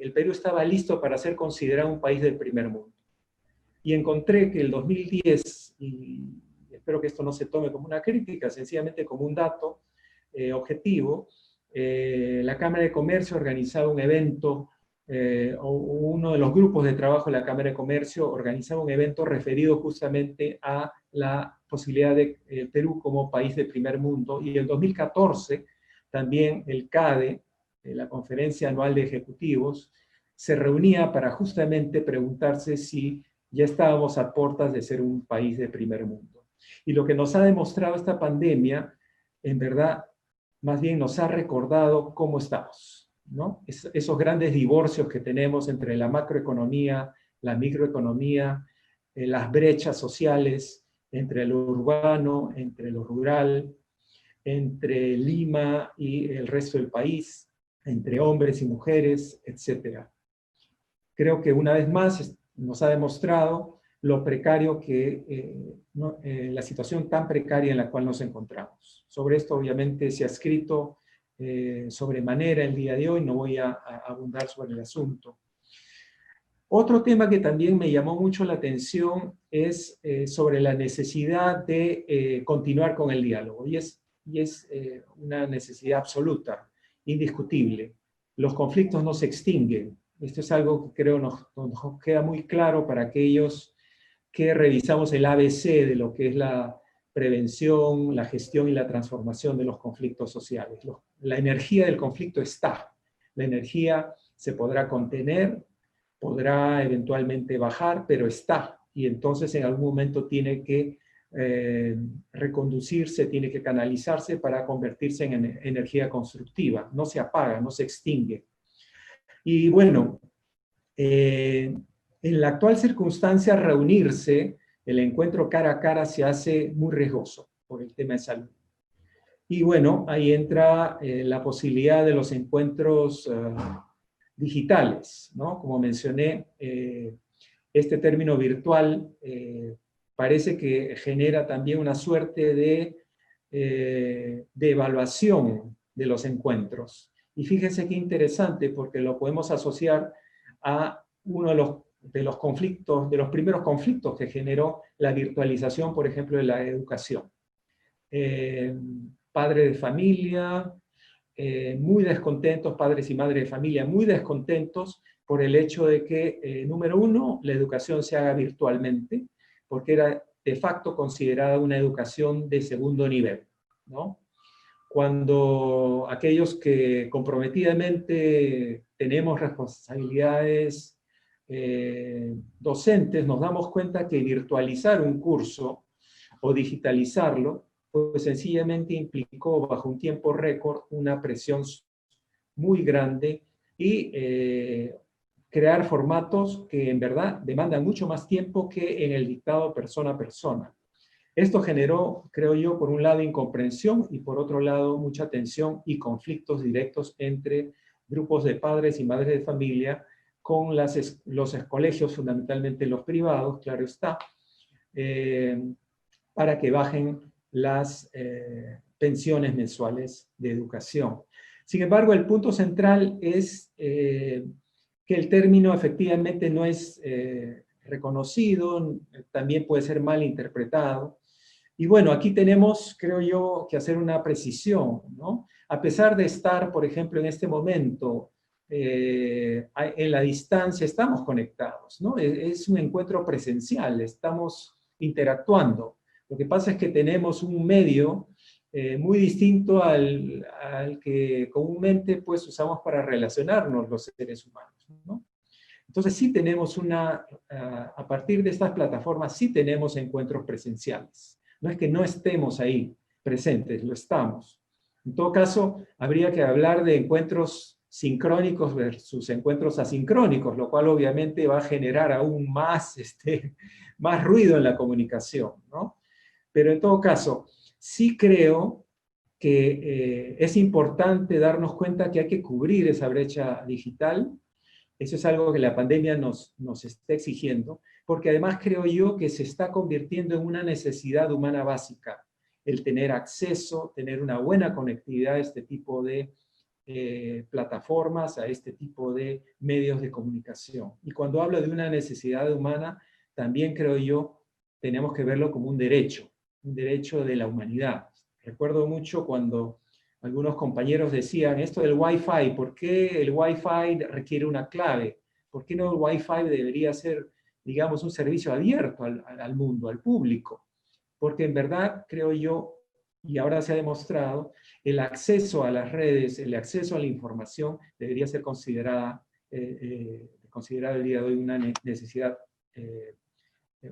S2: el Perú estaba listo para ser considerado un país del primer mundo. Y encontré que el 2010, y espero que esto no se tome como una crítica, sencillamente como un dato objetivo, la Cámara de Comercio organizaba un evento, o uno de los grupos de trabajo de la Cámara de Comercio organizaba un evento referido justamente a la posibilidad de Perú como país de primer mundo. Y en 2014 también el CADE, la Conferencia Anual de Ejecutivos, se reunía para justamente preguntarse si ya estábamos a puertas de ser un país de primer mundo. Y lo que nos ha demostrado esta pandemia, en verdad, más bien nos ha recordado cómo estamos, ¿no? Esos grandes divorcios que tenemos entre la macroeconomía, la microeconomía, las brechas sociales entre lo urbano, entre lo rural, entre Lima y el resto del país, entre hombres y mujeres, etc. Creo que una vez más nos ha demostrado lo precario la situación tan precaria en la cual nos encontramos. Sobre esto obviamente se ha escrito sobremanera el día de hoy, no voy a abundar sobre el asunto. Otro tema que también me llamó mucho la atención es sobre la necesidad de continuar con el diálogo, y es una necesidad absoluta, indiscutible. Los conflictos no se extinguen. Esto es algo que creo nos queda muy claro para aquellos que revisamos el ABC de lo que es la prevención, la gestión y la transformación de los conflictos sociales. La energía del conflicto está. La energía se podrá contener, podrá eventualmente bajar, pero está. Y entonces en algún momento tiene que reconducirse, tiene que canalizarse para convertirse en energía constructiva. No se apaga, no se extingue. Y bueno, en la actual circunstancia, reunirse, el encuentro cara a cara se hace muy riesgoso por el tema de salud. Y bueno, ahí entra la posibilidad de los encuentros digitales, ¿no? Como mencioné, este término virtual parece que genera también una suerte de evaluación de los encuentros. Y fíjense qué interesante, porque lo podemos asociar a uno de los conflictos, de los primeros conflictos que generó la virtualización, por ejemplo, de la educación. Padre de familia, muy descontentos, padres y madres de familia muy descontentos por el hecho de que, número uno, la educación se haga virtualmente, porque era de facto considerada una educación de segundo nivel, ¿no? Cuando aquellos que comprometidamente tenemos responsabilidades docentes, nos damos cuenta que virtualizar un curso o digitalizarlo, pues sencillamente implicó bajo un tiempo récord una presión muy grande y crear formatos que en verdad demandan mucho más tiempo que en el dictado persona a persona. Esto generó, creo yo, por un lado incomprensión y por otro lado mucha tensión y conflictos directos entre grupos de padres y madres de familia con los colegios, fundamentalmente los privados, claro está, para que bajen las pensiones mensuales de educación. Sin embargo, el punto central es que el término efectivamente no es reconocido, también puede ser mal interpretado. Y bueno, aquí tenemos, creo yo, que hacer una precisión, ¿no? A pesar de estar, por ejemplo, en este momento en la distancia, estamos conectados, ¿no? Es un encuentro presencial, estamos interactuando. Lo que pasa es que tenemos un medio muy distinto al que comúnmente pues, usamos para relacionarnos los seres humanos, ¿no? Entonces sí tenemos a partir de estas plataformas sí tenemos encuentros presenciales. No es que no estemos ahí presentes, lo estamos. En todo caso, habría que hablar de encuentros sincrónicos versus encuentros asincrónicos, lo cual obviamente va a generar aún más, más ruido en la comunicación, ¿no? Pero en todo caso, sí creo que es importante darnos cuenta que hay que cubrir esa brecha digital. Eso es algo que la pandemia nos está exigiendo, porque además creo yo que se está convirtiendo en una necesidad humana básica, el tener acceso, tener una buena conectividad a este tipo de plataformas, a este tipo de medios de comunicación. Y cuando hablo de una necesidad humana, también creo yo tenemos que verlo como un derecho de la humanidad. Recuerdo mucho cuando algunos compañeros decían, esto del Wi-Fi, ¿por qué el Wi-Fi requiere una clave? ¿Por qué no el Wi-Fi debería ser, digamos, un servicio abierto al mundo, al público? Porque en verdad, creo yo, y ahora se ha demostrado, el acceso a las redes, el acceso a la información debería ser considerado el día de hoy una necesidad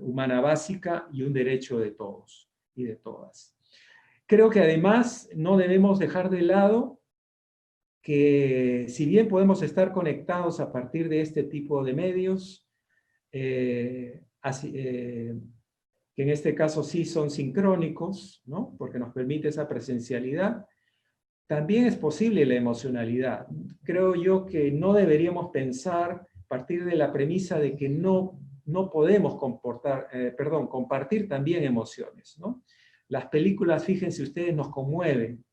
S2: humana básica y un derecho de todos y de todas. Creo que además no debemos dejar de lado que si bien podemos estar conectados a partir de este tipo de medios, que en este caso sí son sincrónicos, ¿no? Porque nos permite esa presencialidad, también es posible la emocionalidad. Creo yo que no deberíamos pensar a partir de la premisa de que no podemos compartir también emociones, ¿no? Las películas, fíjense ustedes, nos conmueven.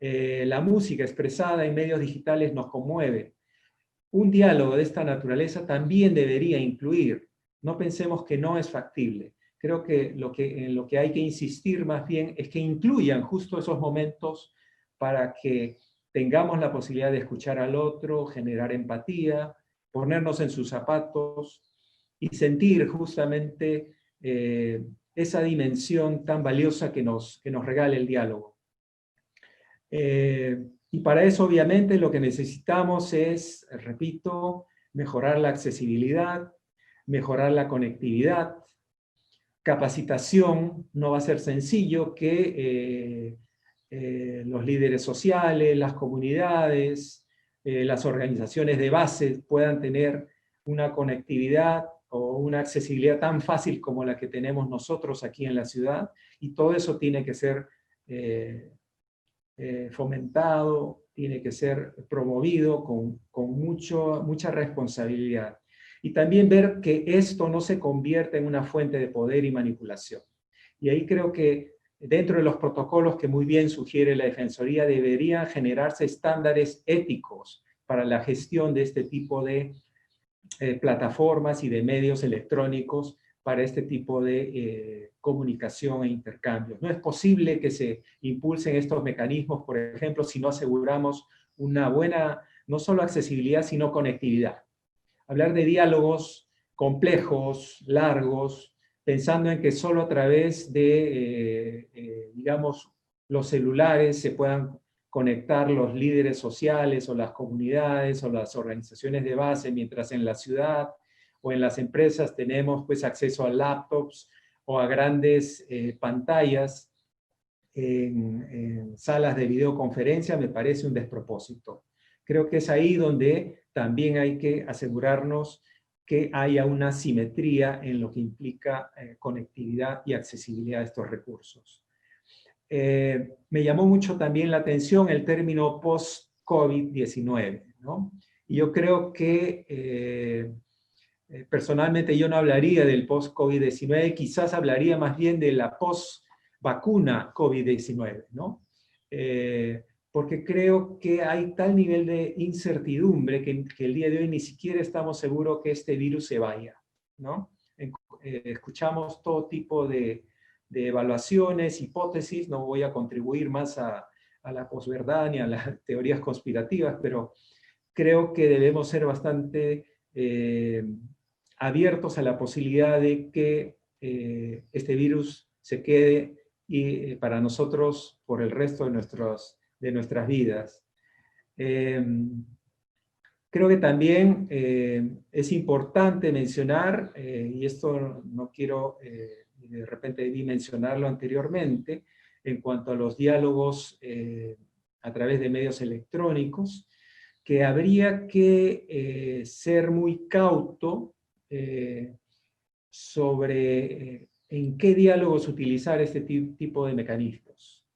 S2: La música expresada en medios digitales nos conmueve. Un diálogo de esta naturaleza también debería incluir. No pensemos que no es factible. Creo que en lo que hay que insistir más bien es que incluyan justo esos momentos para que tengamos la posibilidad de escuchar al otro, generar empatía, ponernos en sus zapatos y sentir justamente esa dimensión tan valiosa que nos regala el diálogo. Y para eso, obviamente, lo que necesitamos es, repito, mejorar la accesibilidad, mejorar la conectividad, capacitación. No va a ser sencillo que los líderes sociales, las comunidades, las organizaciones de base puedan tener una conectividad o una accesibilidad tan fácil como la que tenemos nosotros aquí en la ciudad, y todo eso tiene que ser fomentado, tiene que ser promovido con mucha responsabilidad. Y también ver que esto no se convierta en una fuente de poder y manipulación. Y ahí creo que dentro de los protocolos que muy bien sugiere la Defensoría deberían generarse estándares éticos para la gestión de este tipo de plataformas y de medios electrónicos para este tipo de comunicación e intercambios. No es posible que se impulsen estos mecanismos, por ejemplo, si no aseguramos una buena, no solo accesibilidad, sino conectividad. Hablar de diálogos complejos, largos, pensando en que solo a través de, digamos, los celulares se puedan conectar los líderes sociales o las comunidades o las organizaciones de base, mientras en la ciudad o en las empresas tenemos pues acceso a laptops o a grandes pantallas en salas de videoconferencia, me parece un despropósito. Creo que es ahí donde también hay que asegurarnos que haya una simetría en lo que implica conectividad y accesibilidad a estos recursos. Me llamó mucho también la atención el término post-COVID-19, ¿no? Y yo creo que personalmente yo no hablaría del post-COVID-19, quizás hablaría más bien de la post-vacuna COVID-19, ¿no? Porque creo que hay tal nivel de incertidumbre que el día de hoy ni siquiera estamos seguros que este virus se vaya, ¿no? Escuchamos todo tipo de evaluaciones, hipótesis, no voy a contribuir más a la posverdad ni a las teorías conspirativas, pero creo que debemos ser bastante abiertos a la posibilidad de que este virus se quede y, para nosotros por el resto de nuestras vidas. Creo que también es importante mencionar, y esto no quiero de repente mencionarlo anteriormente, en cuanto a los diálogos a través de medios electrónicos, que habría que ser muy cauto sobre en qué diálogos utilizar este tipo de mecanismos.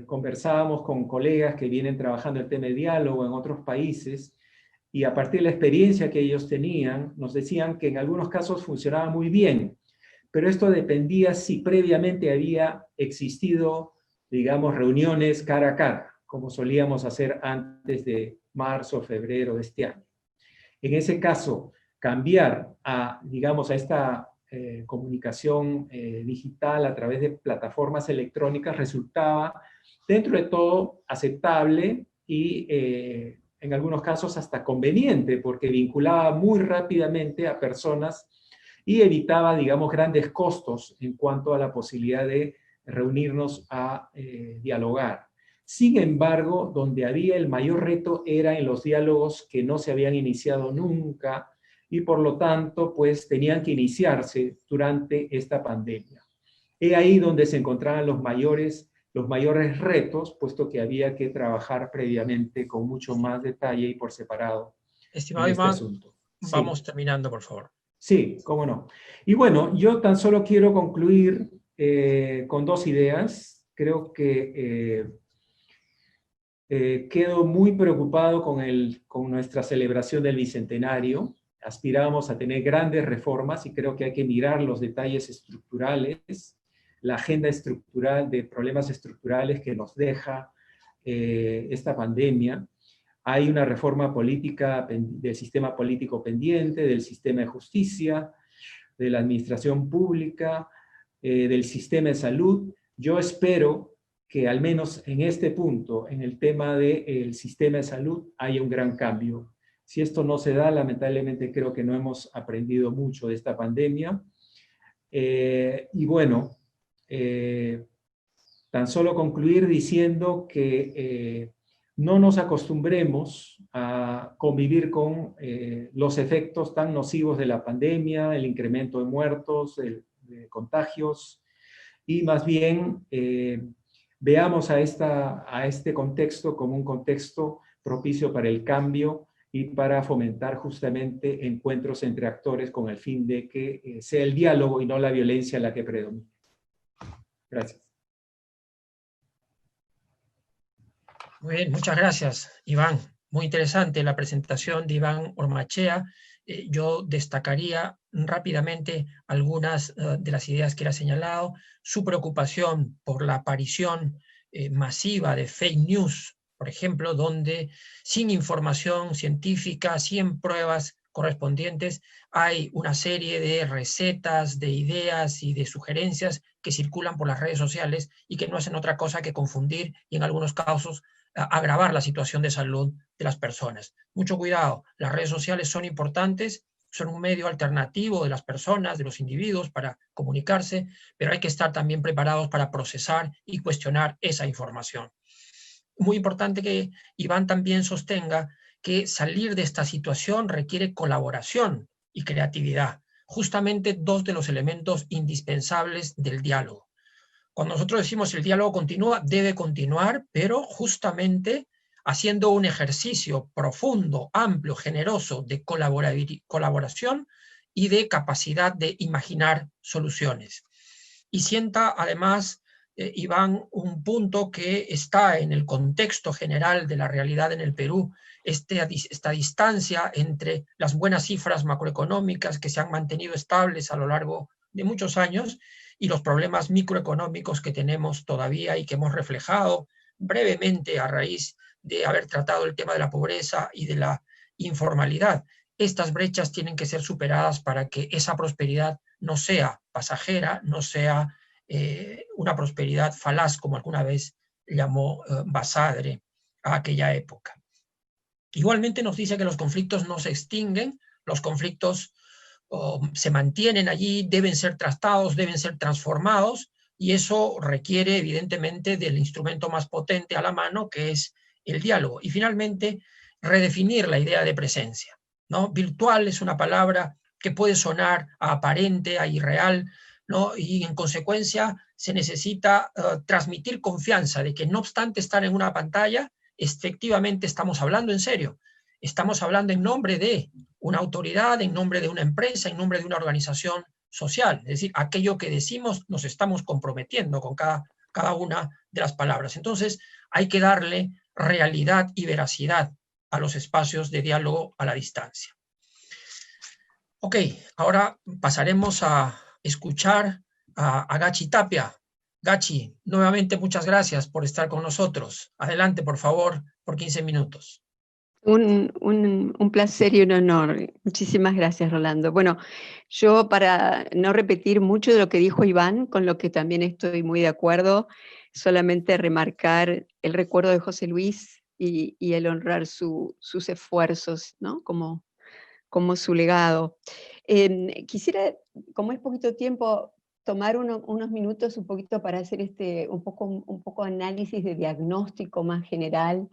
S2: Conversábamos con colegas que vienen trabajando el tema de diálogo en otros países, y a partir de la experiencia que ellos tenían, nos decían que en algunos casos funcionaba muy bien, pero esto dependía si previamente había existido, digamos, reuniones cara a cara, como solíamos hacer antes de marzo o febrero de este año. En ese caso, cambiar a, digamos, a esta comunicación digital a través de plataformas electrónicas resultaba, dentro de todo, aceptable y en algunos casos hasta conveniente, porque vinculaba muy rápidamente a personas y evitaba, digamos, grandes costos en cuanto a la posibilidad de reunirnos a dialogar. Sin embargo, donde había el mayor reto era en los diálogos que no se habían iniciado nunca y por lo tanto, pues tenían que iniciarse durante esta pandemia. Es ahí donde se encontraban los mayores retos, puesto que había que trabajar previamente con mucho más detalle y por separado.
S1: Estimado
S2: en este
S1: Iván,
S2: asunto.
S1: vamos
S2: Sí.
S1: terminando, por favor.
S2: Sí, cómo no. Y bueno, yo tan solo quiero concluir con dos ideas. Creo que quedo muy preocupado con nuestra celebración del Bicentenario. Aspiramos a tener grandes reformas y creo que hay que mirar los detalles estructurales, la agenda estructural de problemas estructurales que nos deja esta pandemia. Hay una reforma política del sistema político pendiente, del sistema de justicia, de la administración pública, del sistema de salud. Yo espero que al menos en este punto, en el tema del sistema de salud, haya un gran cambio. Si esto no se da, lamentablemente creo que no hemos aprendido mucho de esta pandemia. Y bueno, tan solo concluir diciendo que no nos acostumbremos a convivir con los efectos tan nocivos de la pandemia, el incremento de muertos, de contagios, y más bien veamos a este contexto como un contexto propicio para el cambio y para fomentar justamente encuentros entre actores con el fin de que sea el diálogo y no la violencia la que predomine. Gracias.
S1: Muy bien, muchas gracias, Iván. Muy interesante la presentación de Iván Ormaechea. Yo destacaría rápidamente algunas de las ideas que él ha señalado. Su preocupación por la aparición masiva de fake news, por ejemplo, donde sin información científica, sin pruebas correspondientes, hay una serie de recetas, de ideas y de sugerencias que circulan por las redes sociales y que no hacen otra cosa que confundir y en algunos casos agravar la situación de salud de las personas. Mucho cuidado, las redes sociales son importantes, son un medio alternativo de las personas, de los individuos para comunicarse, pero hay que estar también preparados para procesar y cuestionar esa información. Muy importante que Iván también sostenga que salir de esta situación requiere colaboración y creatividad, justamente dos de los elementos indispensables del diálogo. Cuando nosotros decimos el diálogo continúa, debe continuar, pero justamente haciendo un ejercicio profundo, amplio, generoso de colaboración y de capacidad de imaginar soluciones. Y sienta además, Iván, un punto que está en el contexto general de la realidad en el Perú, esta distancia entre las buenas cifras macroeconómicas que se han mantenido estables a lo largo de muchos años y los problemas microeconómicos que tenemos todavía y que hemos reflejado brevemente a raíz de haber tratado el tema de la pobreza y de la informalidad. Estas brechas tienen que ser superadas para que esa prosperidad no sea pasajera, no sea una prosperidad falaz, como alguna vez llamó Basadre a aquella época. Igualmente nos dice que los conflictos no se extinguen, los conflictos se mantienen allí, deben ser tratados, deben ser transformados, y eso requiere evidentemente del instrumento más potente a la mano, que es el diálogo. Y finalmente, redefinir la idea de presencia, ¿no? Virtual es una palabra que puede sonar a aparente, a irreal, ¿no? Y en consecuencia se necesita transmitir confianza de que no obstante estar en una pantalla, efectivamente estamos hablando en serio, estamos hablando en nombre de una autoridad, en nombre de una empresa, en nombre de una organización social. Es decir, aquello que decimos nos estamos comprometiendo con cada una de las palabras. Entonces, hay que darle realidad y veracidad a los espacios de diálogo a la distancia. Ok, ahora pasaremos a escuchar a Gachi Tapia. Gachi, nuevamente muchas gracias por estar con nosotros. Adelante, por favor, por 15 minutos.
S3: Un placer y un honor. Muchísimas gracias, Rolando. Bueno, yo para no repetir mucho de lo que dijo Iván, con lo que también estoy muy de acuerdo, solamente remarcar el recuerdo de José Luis y el honrar sus esfuerzos, ¿no? Como su legado. Quisiera, como es poquito tiempo, tomar unos minutos un poquito para hacer un poco análisis de diagnóstico más general.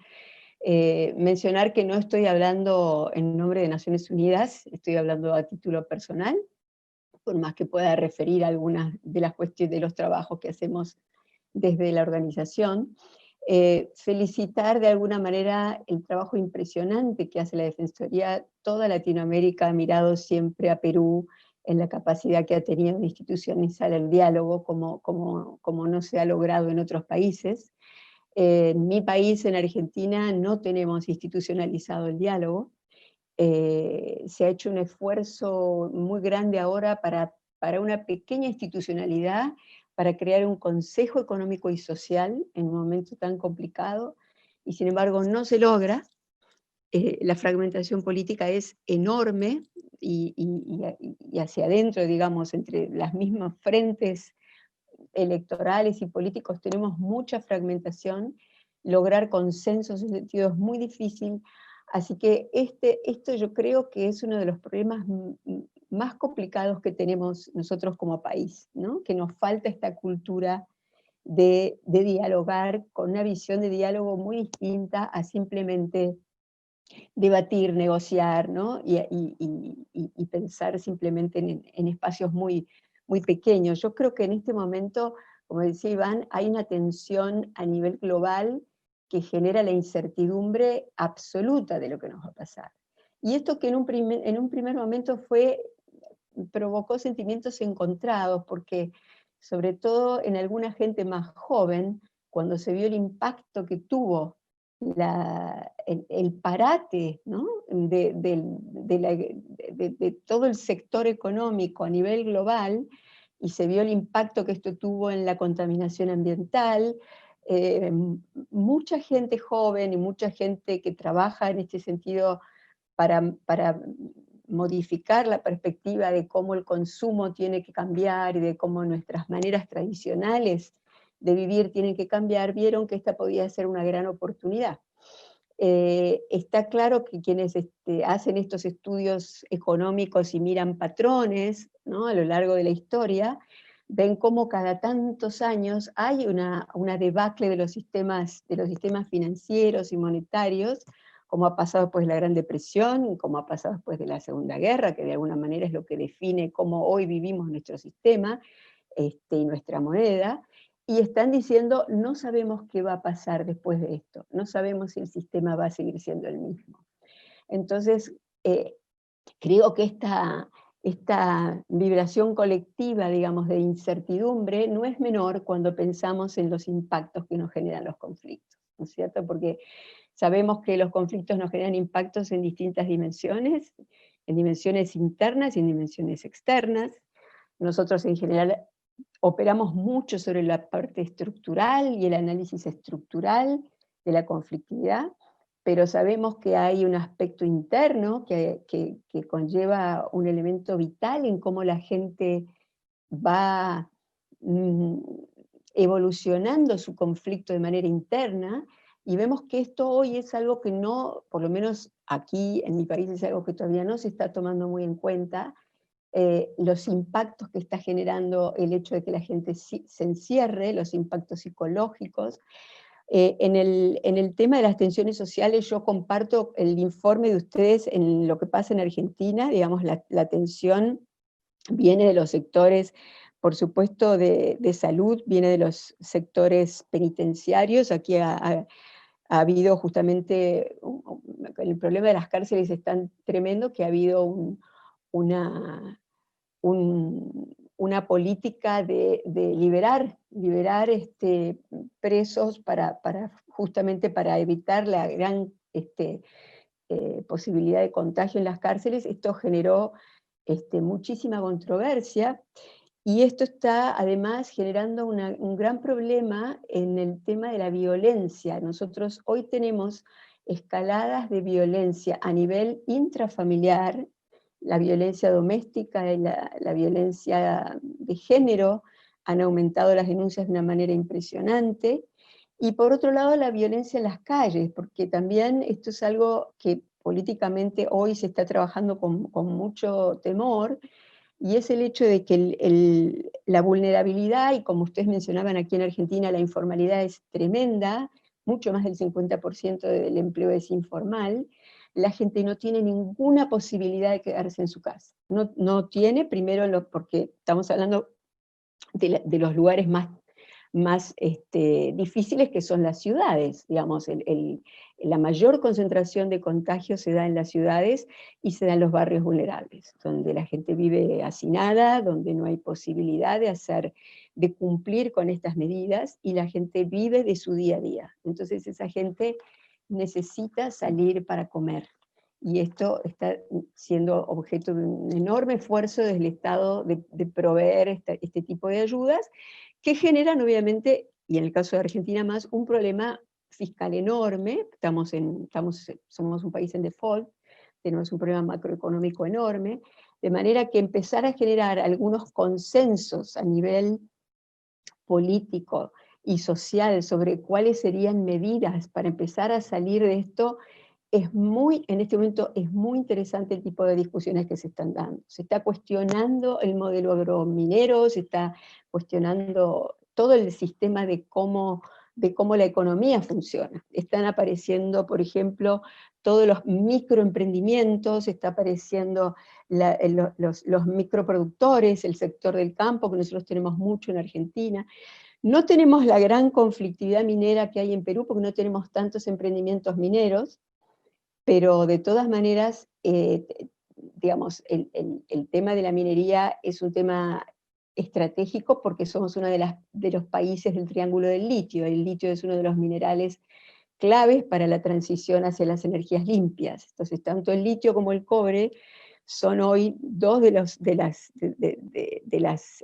S3: Mencionar que no estoy hablando en nombre de Naciones Unidas, estoy hablando a título personal, por más que pueda referir a algunas de las cuestiones de los trabajos que hacemos desde la organización. Felicitar de alguna manera el trabajo impresionante que hace la Defensoría. Toda Latinoamérica ha mirado siempre a Perú en la capacidad que ha tenido de institucionalizar el diálogo como no se ha logrado en otros países. En mi país, en Argentina, no tenemos institucionalizado el diálogo. Se ha hecho un esfuerzo muy grande ahora para una pequeña institucionalidad, para crear un Consejo Económico y Social en un momento tan complicado, y sin embargo no se logra. La fragmentación política es enorme, y hacia adentro, digamos, entre las mismas frentes electorales y políticos tenemos mucha fragmentación. Lograr consensos en ese sentido es muy difícil, así que esto yo creo que es uno de los problemas más complicados que tenemos nosotros como país, ¿no? Que nos falta esta cultura de dialogar, con una visión de diálogo muy distinta a simplemente debatir, negociar, ¿no? Y pensar simplemente en espacios muy, muy pequeños. Yo creo que en este momento, como decía Iván, hay una tensión a nivel global que genera la incertidumbre absoluta de lo que nos va a pasar. Y esto que en un primer momento provocó sentimientos encontrados, porque sobre todo en alguna gente más joven, cuando se vio el impacto que tuvo el parate, ¿no? de todo el sector económico a nivel global, y se vio el impacto que esto tuvo en la contaminación ambiental. Mucha gente joven y mucha gente que trabaja en este sentido para modificar la perspectiva de cómo el consumo tiene que cambiar y de cómo nuestras maneras tradicionales de vivir tienen que cambiar, vieron que esta podía ser una gran oportunidad. Está claro que quienes hacen estos estudios económicos y miran patrones, ¿no?, a lo largo de la historia, ven cómo cada tantos años hay una debacle de los sistemas financieros y monetarios, como ha pasado después de la Gran Depresión, como ha pasado después de la Segunda Guerra, que de alguna manera es lo que define cómo hoy vivimos nuestro sistema y nuestra moneda, y están diciendo, no sabemos qué va a pasar después de esto, no sabemos si el sistema va a seguir siendo el mismo. Entonces, creo que esta vibración colectiva, digamos, de incertidumbre, no es menor cuando pensamos en los impactos que nos generan los conflictos, ¿no es cierto? Porque sabemos que los conflictos nos generan impactos en distintas dimensiones, en dimensiones internas y en dimensiones externas. Nosotros en general operamos mucho sobre la parte estructural y el análisis estructural de la conflictividad, pero sabemos que hay un aspecto interno que conlleva un elemento vital en cómo la gente va evolucionando su conflicto de manera interna, y vemos que esto hoy es algo que no, por lo menos aquí en mi país es algo que todavía no se está tomando muy en cuenta, los impactos que está generando el hecho de que la gente se encierre, los impactos psicológicos. En el tema de las tensiones sociales, yo comparto el informe de ustedes en lo que pasa en Argentina. Digamos, la tensión viene de los sectores, por supuesto, de salud, viene de los sectores penitenciarios. Aquí ha habido justamente, el problema de las cárceles es tan tremendo que ha habido una política de liberar presos justamente para evitar la gran posibilidad de contagio en las cárceles. Esto generó muchísima controversia, y esto está además generando un gran problema en el tema de la violencia. Nosotros hoy tenemos escaladas de violencia a nivel intrafamiliar, la violencia doméstica y la violencia de género han aumentado las denuncias de una manera impresionante, y por otro lado la violencia en las calles, porque también esto es algo que políticamente hoy se está trabajando con mucho temor, y es el hecho de que la vulnerabilidad, y como ustedes mencionaban aquí en Argentina, la informalidad es tremenda, mucho más del 50% del empleo es informal. La gente no tiene ninguna posibilidad de quedarse en su casa. No tiene, primero porque estamos hablando de los lugares más difíciles, que son las ciudades. Digamos, la mayor concentración de contagios se da en las ciudades y se da en los barrios vulnerables, donde la gente vive hacinada, donde no hay posibilidad de cumplir con estas medidas, y la gente vive de su día a día. Entonces esa gente necesita salir para comer. Y esto está siendo objeto de un enorme esfuerzo desde el Estado de proveer este tipo de ayudas, que generan obviamente, y en el caso de Argentina más, un problema fiscal enorme. Somos un país en default, tenemos un problema macroeconómico enorme, de manera que empezar a generar algunos consensos a nivel político y social sobre cuáles serían medidas para empezar a salir de esto, en este momento es muy interesante el tipo de discusiones que se están dando. Se está cuestionando el modelo agrominero, se está cuestionando todo el sistema de cómo la economía funciona. Están apareciendo, por ejemplo, todos los microemprendimientos, está apareciendo los microproductores, el sector del campo, que nosotros tenemos mucho en Argentina. No tenemos la gran conflictividad minera que hay en Perú, porque no tenemos tantos emprendimientos mineros, pero de todas maneras, digamos, el tema de la minería es un tema estratégico, porque somos uno de los países del Triángulo del Litio. El litio es uno de los minerales claves para la transición hacia las energías limpias. Entonces, tanto el litio como el cobre son hoy dos de las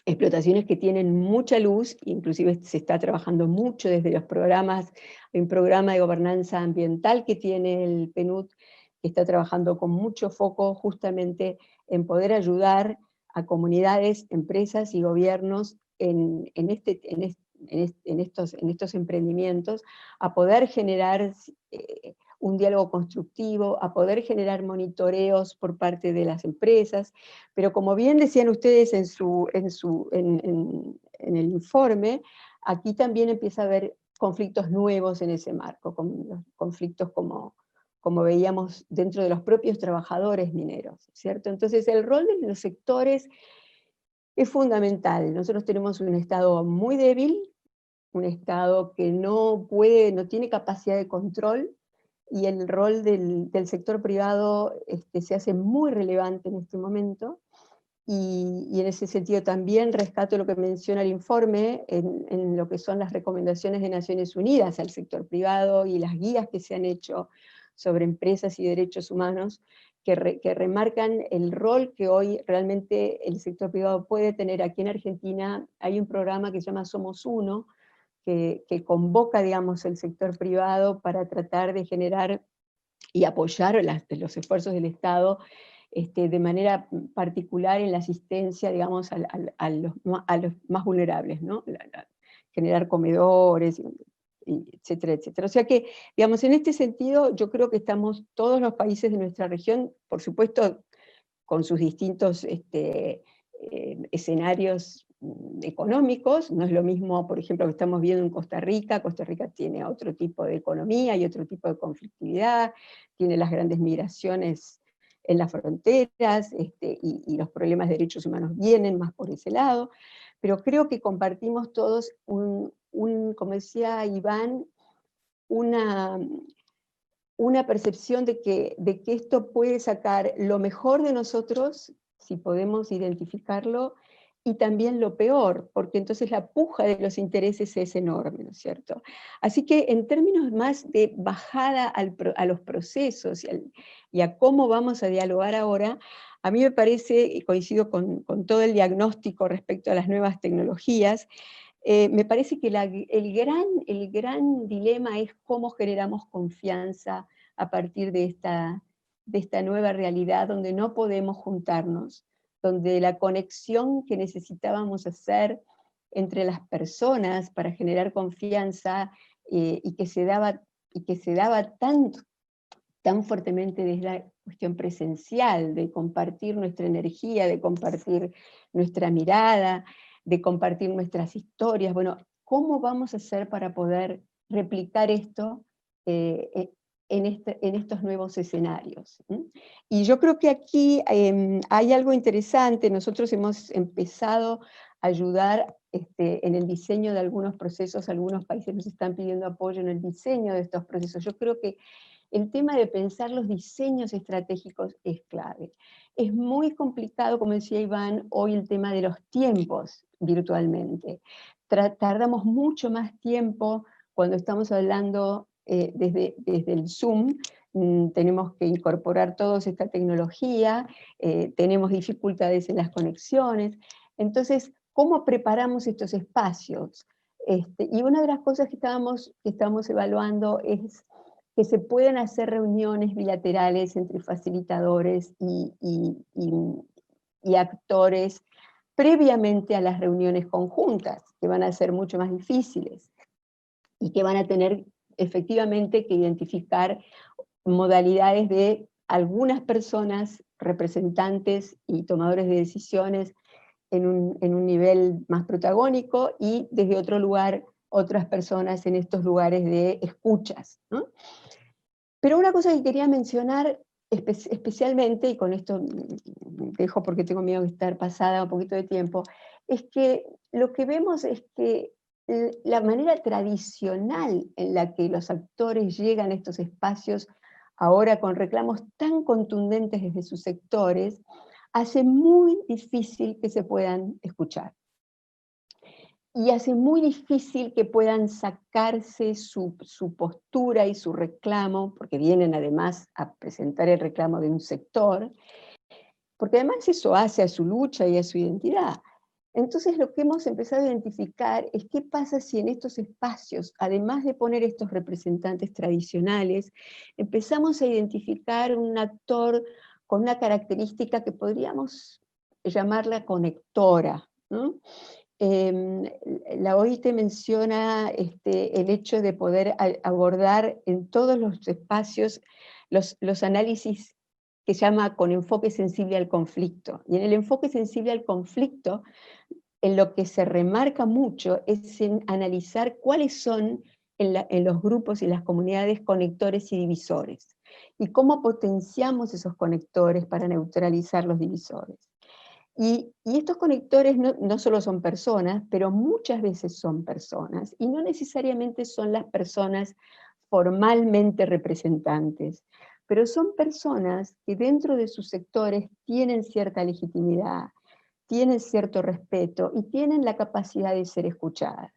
S3: explotaciones que tienen mucha luz, inclusive se está trabajando mucho desde los programas. Hay un programa de gobernanza ambiental que tiene el PNUD, que está trabajando con mucho foco justamente en poder ayudar a comunidades, empresas y gobiernos en estos emprendimientos, a poder generar un diálogo constructivo, a poder generar monitoreos por parte de las empresas, pero como bien decían ustedes en el informe, aquí también empieza a haber conflictos nuevos en ese marco, conflictos como veíamos dentro de los propios trabajadores mineros, ¿cierto? Entonces el rol de los sectores es fundamental. Nosotros tenemos un Estado muy débil, un Estado que no tiene capacidad de control, y el rol del sector privado se hace muy relevante en este momento, y en ese sentido también rescato lo que menciona el informe en lo que son las recomendaciones de Naciones Unidas al sector privado y las guías que se han hecho sobre empresas y derechos humanos, que remarcan el rol que hoy realmente el sector privado puede tener. Aquí en Argentina hay un programa que se llama Somos Uno, que convoca, digamos, el sector privado para tratar de generar y apoyar los esfuerzos del Estado de manera particular en la asistencia, digamos, a los más vulnerables, ¿no? Generar comedores, etcétera, etcétera. O sea que, digamos, en este sentido, yo creo que estamos todos los países de nuestra región, por supuesto, con sus distintos escenarios económicos. No es lo mismo, por ejemplo, que estamos viendo en Costa Rica. Costa Rica tiene otro tipo de economía y otro tipo de conflictividad, tiene las grandes migraciones en las fronteras, y los problemas de derechos humanos vienen más por ese lado, pero creo que compartimos todos como decía Iván, una percepción de que esto puede sacar lo mejor de nosotros, si podemos identificarlo, y también lo peor, porque entonces la puja de los intereses es enorme, ¿no es cierto? Así que en términos más de bajada a los procesos y a cómo vamos a dialogar ahora, a mí me parece, y coincido con todo el diagnóstico respecto a las nuevas tecnologías, me parece que el gran dilema es cómo generamos confianza a partir de esta nueva realidad donde no podemos juntarnos, donde la conexión que necesitábamos hacer entre las personas para generar confianza, y que se daba tan fuertemente desde la cuestión presencial, de compartir nuestra energía, de compartir nuestra mirada, de compartir nuestras historias. Bueno, ¿cómo vamos a hacer para poder replicar esto en estos nuevos escenarios? Y yo creo que aquí hay algo interesante. Nosotros hemos empezado a ayudar en el diseño de algunos procesos. Algunos países nos están pidiendo apoyo en el diseño de estos procesos. Yo creo que el tema de pensar los diseños estratégicos es clave. Es muy complicado, como decía Iván, hoy el tema de los tiempos virtualmente. Tardamos mucho más tiempo cuando estamos hablando desde el Zoom. Tenemos que incorporar toda esta tecnología, tenemos dificultades en las conexiones. Entonces, ¿cómo preparamos estos espacios? Y una de las cosas que estamos evaluando es que se pueden hacer reuniones bilaterales entre facilitadores y actores previamente a las reuniones conjuntas, que van a ser mucho más difíciles y que van a tener efectivamente que identificar modalidades de algunas personas, representantes y tomadores de decisiones en un nivel más protagónico, y desde otro lugar otras personas en estos lugares de escuchas, ¿no? Pero una cosa que quería mencionar especialmente, y con esto dejo porque tengo miedo de estar pasada un poquito de tiempo, es que lo que vemos es que la manera tradicional en la que los actores llegan a estos espacios, ahora con reclamos tan contundentes desde sus sectores, hace muy difícil que se puedan escuchar. Y hace muy difícil que puedan sacarse su postura y su reclamo, porque vienen además a presentar el reclamo de un sector, porque además eso hace a su lucha y a su identidad. Entonces lo que hemos empezado a identificar es qué pasa si en estos espacios, además de poner estos representantes tradicionales, empezamos a identificar un actor con una característica que podríamos llamarla conectora, ¿no? La OIT menciona el hecho de poder abordar en todos los espacios los análisis que llama con enfoque sensible al conflicto. Y en el enfoque sensible al conflicto, en lo que se remarca mucho es en analizar cuáles son en los grupos y las comunidades conectores y divisores, y cómo potenciamos esos conectores para neutralizar los divisores. Y estos conectores no solo son personas, pero muchas veces son personas, y no necesariamente son las personas formalmente representantes, pero son personas que dentro de sus sectores tienen cierta legitimidad, tienen cierto respeto y tienen la capacidad de ser escuchadas.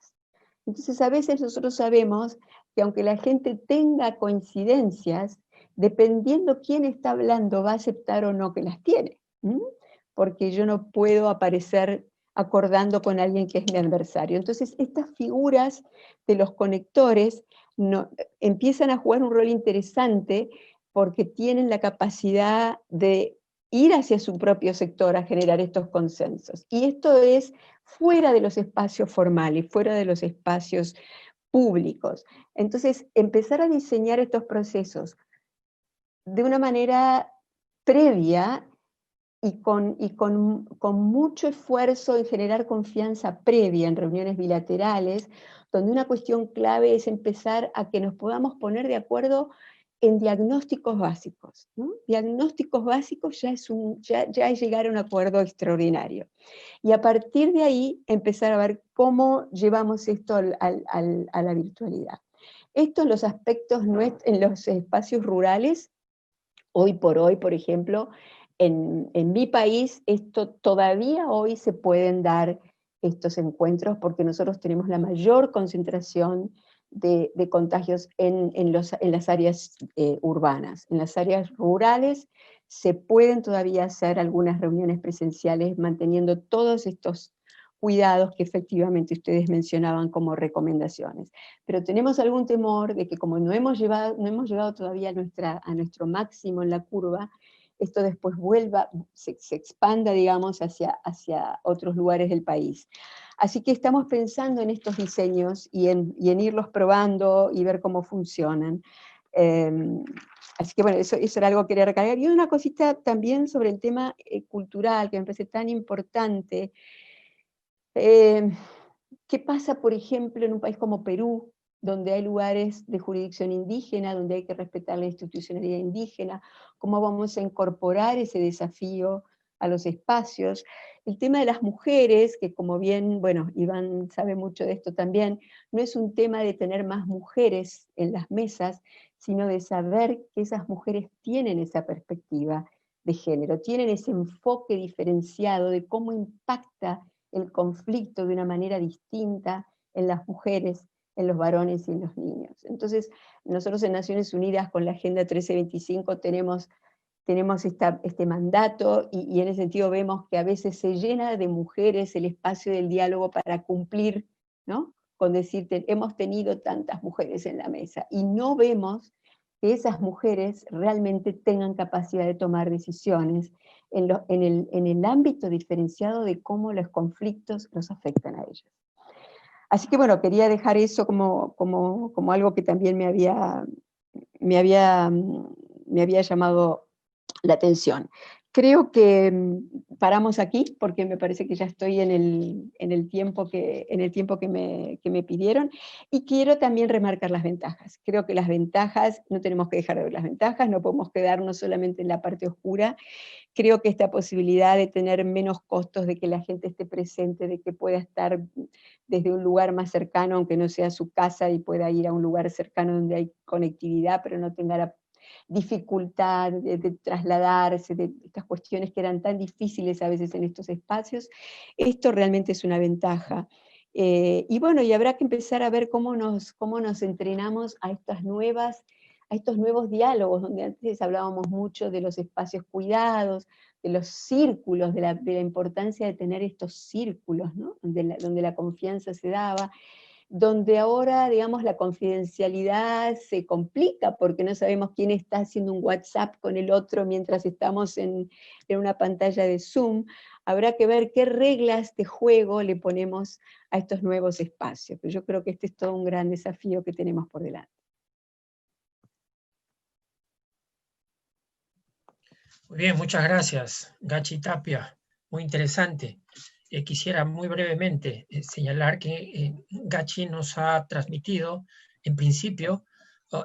S3: Entonces a veces nosotros sabemos que aunque la gente tenga coincidencias, dependiendo quién está hablando va a aceptar o no que las tiene. Porque yo no puedo aparecer acordando con alguien que es mi adversario. Entonces estas figuras de los conectores empiezan a jugar un rol interesante porque tienen la capacidad de ir hacia su propio sector a generar estos consensos. Y esto es fuera de los espacios formales, fuera de los espacios públicos. Entonces, empezar a diseñar estos procesos de una manera previa y con mucho esfuerzo en generar confianza previa en reuniones bilaterales, donde una cuestión clave es empezar a que nos podamos poner de acuerdo en diagnósticos básicos, ¿no? Diagnósticos básicos ya es llegar a un acuerdo extraordinario. Y a partir de ahí empezar a ver cómo llevamos esto a la virtualidad. Esto en los aspectos, en los espacios rurales, hoy por hoy, por ejemplo, en mi país, todavía hoy se pueden dar estos encuentros porque nosotros tenemos la mayor concentración de contagios en las áreas urbanas. En las áreas rurales se pueden todavía hacer algunas reuniones presenciales manteniendo todos estos cuidados que efectivamente ustedes mencionaban como recomendaciones. Pero tenemos algún temor de que como no hemos llegado todavía a nuestro máximo en la curva, esto después se expanda, digamos, hacia otros lugares del país. Así que estamos pensando en estos diseños y en irlos probando y ver cómo funcionan. Así que bueno, eso era algo que quería recargar. Y una cosita también sobre el tema cultural, que me parece tan importante. ¿Qué pasa, por ejemplo, en un país como Perú, donde hay lugares de jurisdicción indígena, donde hay que respetar la institucionalidad indígena? ¿Cómo vamos a incorporar ese desafío a los espacios? El tema de las mujeres, que como bien, bueno, Iván sabe mucho de esto también, no es un tema de tener más mujeres en las mesas, sino de saber que esas mujeres tienen esa perspectiva de género, tienen ese enfoque diferenciado de cómo impacta el conflicto de una manera distinta en las mujeres, en los varones y en los niños. Entonces, nosotros en Naciones Unidas con la Agenda 1325 tenemos este mandato y en ese sentido vemos que a veces se llena de mujeres el espacio del diálogo para cumplir, ¿no? Con decirte, hemos tenido tantas mujeres en la mesa, y no vemos que esas mujeres realmente tengan capacidad de tomar decisiones en el ámbito diferenciado de cómo los conflictos los afectan a ellos. Así que bueno, quería dejar eso como algo que también me había llamado la atención. Creo que paramos aquí, porque me parece que ya estoy en el tiempo que me pidieron, y quiero también remarcar las ventajas. Creo que las ventajas, no tenemos que dejar de ver las ventajas, no podemos quedarnos solamente en la parte oscura. Creo que esta posibilidad de tener menos costos, de que la gente esté presente, de que pueda estar desde un lugar más cercano, aunque no sea su casa, y pueda ir a un lugar cercano donde hay conectividad, pero no tenga la dificultad de trasladarse, de estas cuestiones que eran tan difíciles a veces en estos espacios, esto realmente es una ventaja. Y bueno, y habrá que empezar a ver cómo nos entrenamos a estas nuevas a estos nuevos diálogos, donde antes hablábamos mucho de los espacios cuidados, de los círculos, de la importancia de tener estos círculos, ¿no? Donde la confianza se daba, donde ahora, digamos, la confidencialidad se complica porque no sabemos quién está haciendo un WhatsApp con el otro mientras estamos en una pantalla de Zoom. Habrá que ver qué reglas de juego le ponemos a estos nuevos espacios, pero yo creo que este es todo un gran desafío que tenemos por delante.
S1: Muy bien, muchas gracias, Gachi Tapia. Muy interesante. Quisiera muy brevemente señalar que Gachi nos ha transmitido, en principio,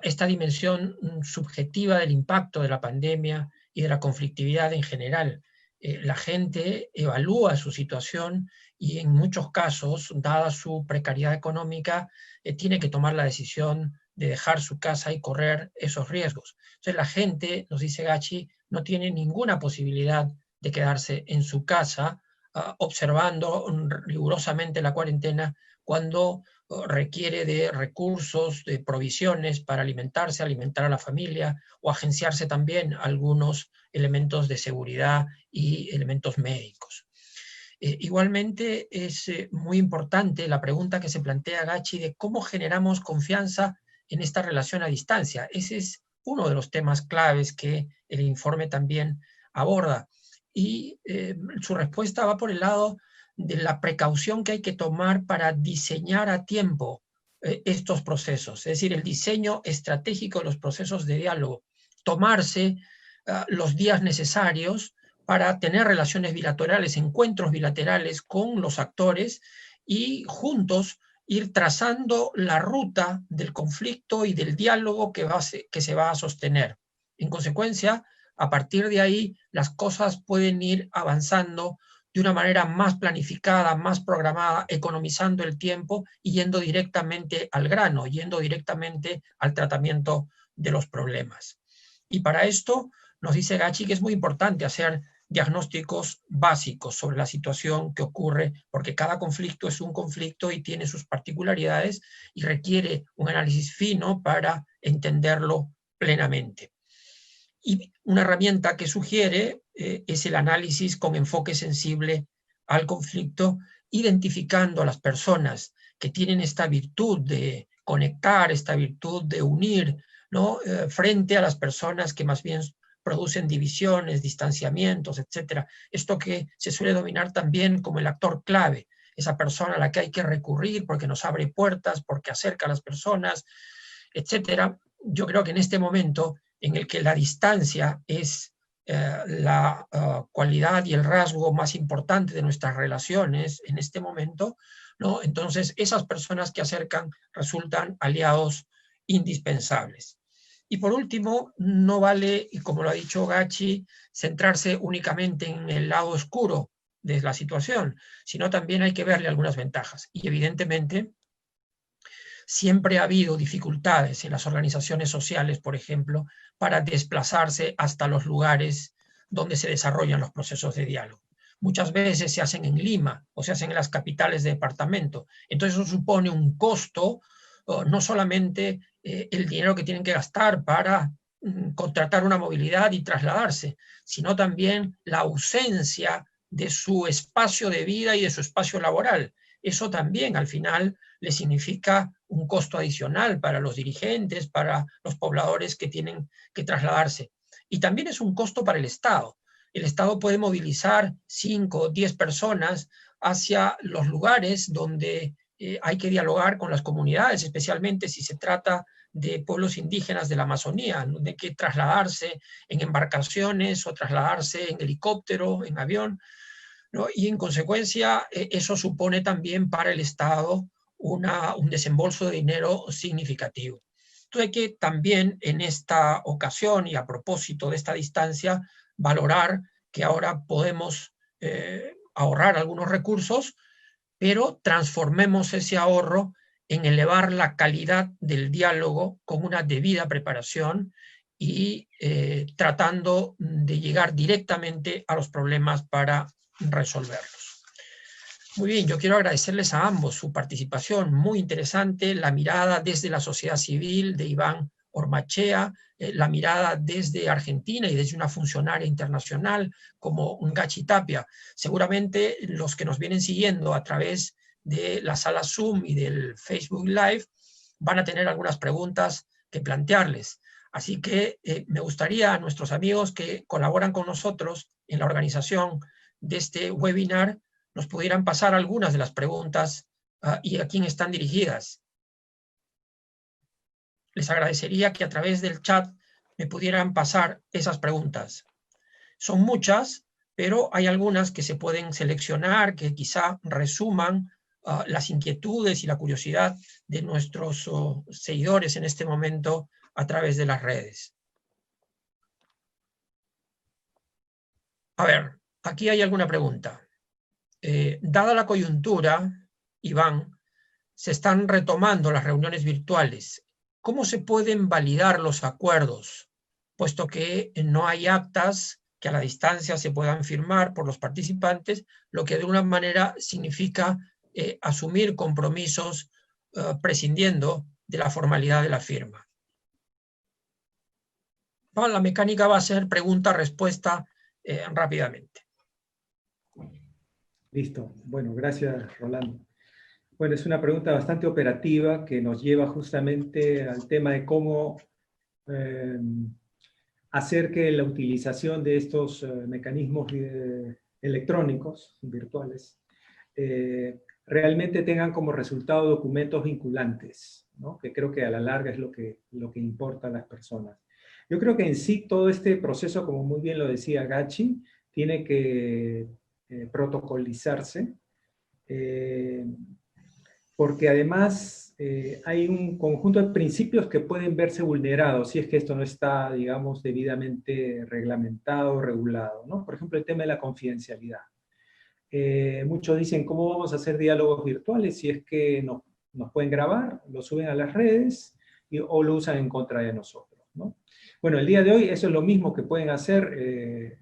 S1: esta dimensión subjetiva del impacto de la pandemia y de la conflictividad en general. La gente evalúa su situación y en muchos casos, dada su precariedad económica, tiene que tomar la decisión de dejar su casa y correr esos riesgos. Entonces la gente, nos dice Gachi, no tiene ninguna posibilidad de quedarse en su casa observando rigurosamente la cuarentena cuando requiere de recursos, de provisiones para alimentarse, alimentar a la familia o agenciarse también algunos elementos de seguridad y elementos médicos. Igualmente es muy importante la pregunta que se plantea Gachi de cómo generamos confianza en esta relación a distancia. Ese es uno de los temas claves que el informe también aborda. Y su respuesta va por el lado de la precaución que hay que tomar para diseñar a tiempo estos procesos, es decir, el diseño estratégico de los procesos de diálogo, tomarse los días necesarios para tener relaciones bilaterales, encuentros bilaterales con los actores y juntos ir trazando la ruta del conflicto y del diálogo que se va a sostener. En consecuencia, a partir de ahí, las cosas pueden ir avanzando de una manera más planificada, más programada, economizando el tiempo y yendo directamente al grano, yendo directamente al tratamiento de los problemas. Y para esto, nos dice Gachi que es muy importante hacer diagnósticos básicos sobre la situación que ocurre, porque cada conflicto es un conflicto y tiene sus particularidades y requiere un análisis fino para entenderlo plenamente. Y una herramienta que sugiere es el análisis con enfoque sensible al conflicto, identificando a las personas que tienen esta virtud de conectar, esta virtud de unir, ¿no? Frente a las personas que más bien producen divisiones, distanciamientos, etc. Esto que se suele dominar también como el actor clave, esa persona a la que hay que recurrir porque nos abre puertas, porque acerca a las personas, etc. Yo creo que en este momento en el que la distancia es la cualidad y el rasgo más importante de nuestras relaciones en este momento, ¿no? Entonces esas personas que acercan resultan aliados indispensables. Y por último, no vale, y como lo ha dicho Gachi, centrarse únicamente en el lado oscuro de la situación, sino también hay que verle algunas ventajas. Y evidentemente, siempre ha habido dificultades en las organizaciones sociales, por ejemplo, para desplazarse hasta los lugares donde se desarrollan los procesos de diálogo. Muchas veces se hacen en Lima o se hacen en las capitales de departamento. Entonces eso supone un costo, no solamente el dinero que tienen que gastar para contratar una movilidad y trasladarse, sino también la ausencia de su espacio de vida y de su espacio laboral. Eso también al final le significa un costo adicional para los dirigentes, para los pobladores que tienen que trasladarse. Y también es un costo para el Estado. El Estado puede movilizar 5 o 10 personas hacia los lugares donde hay que dialogar con las comunidades, especialmente si se trata de pueblos indígenas de la Amazonía, donde hay que trasladarse en embarcaciones o trasladarse en helicóptero, en avión, ¿no? Y en consecuencia eso supone también para el Estado un desembolso de dinero significativo. Entonces hay que también en esta ocasión y a propósito de esta distancia valorar que ahora podemos ahorrar algunos recursos, pero transformemos ese ahorro en elevar la calidad del diálogo con una debida preparación y tratando de llegar directamente a los problemas para resolverlos. Muy bien, yo quiero agradecerles a ambos su participación muy interesante, la mirada desde la sociedad civil de Iván Ormachea, la mirada desde Argentina y desde una funcionaria internacional como Ngachi Tapia. Seguramente los que nos vienen siguiendo a través de la sala Zoom y del Facebook Live van a tener algunas preguntas que plantearles. Así que me gustaría a nuestros amigos que colaboran con nosotros en la organización de este webinar nos pudieran pasar algunas de las preguntas y a quién están dirigidas. Les agradecería que a través del chat me pudieran pasar esas preguntas. Son muchas, pero hay algunas que se pueden seleccionar, que quizá resuman las inquietudes y la curiosidad de nuestros seguidores en este momento a través de las redes. A ver, aquí hay alguna pregunta. Dada la coyuntura, Iván, se están retomando las reuniones virtuales. ¿Cómo se pueden validar los acuerdos, puesto que no hay actas que a la distancia se puedan firmar por los participantes, lo que de una manera significa asumir compromisos prescindiendo de la formalidad de la firma? Bueno, la mecánica va a ser pregunta-respuesta rápidamente.
S2: Listo. Bueno, gracias, Rolando. Bueno, es una pregunta bastante operativa que nos lleva justamente al tema de cómo hacer que la utilización de estos mecanismos electrónicos, virtuales, realmente tengan como resultado documentos vinculantes, ¿no? Que creo que a la larga es lo que importa a las personas. Yo creo que en sí todo este proceso, como muy bien lo decía Gachi, tiene que protocolizarse, porque además hay un conjunto de principios que pueden verse vulnerados si es que esto no está, digamos, debidamente reglamentado, regulado, ¿no? Por ejemplo, el tema de la confidencialidad. Muchos dicen, ¿cómo vamos a hacer diálogos virtuales si es que nos pueden grabar, lo suben a las redes o lo usan en contra de nosotros, ¿no? Bueno, el día de hoy eso es lo mismo que pueden hacer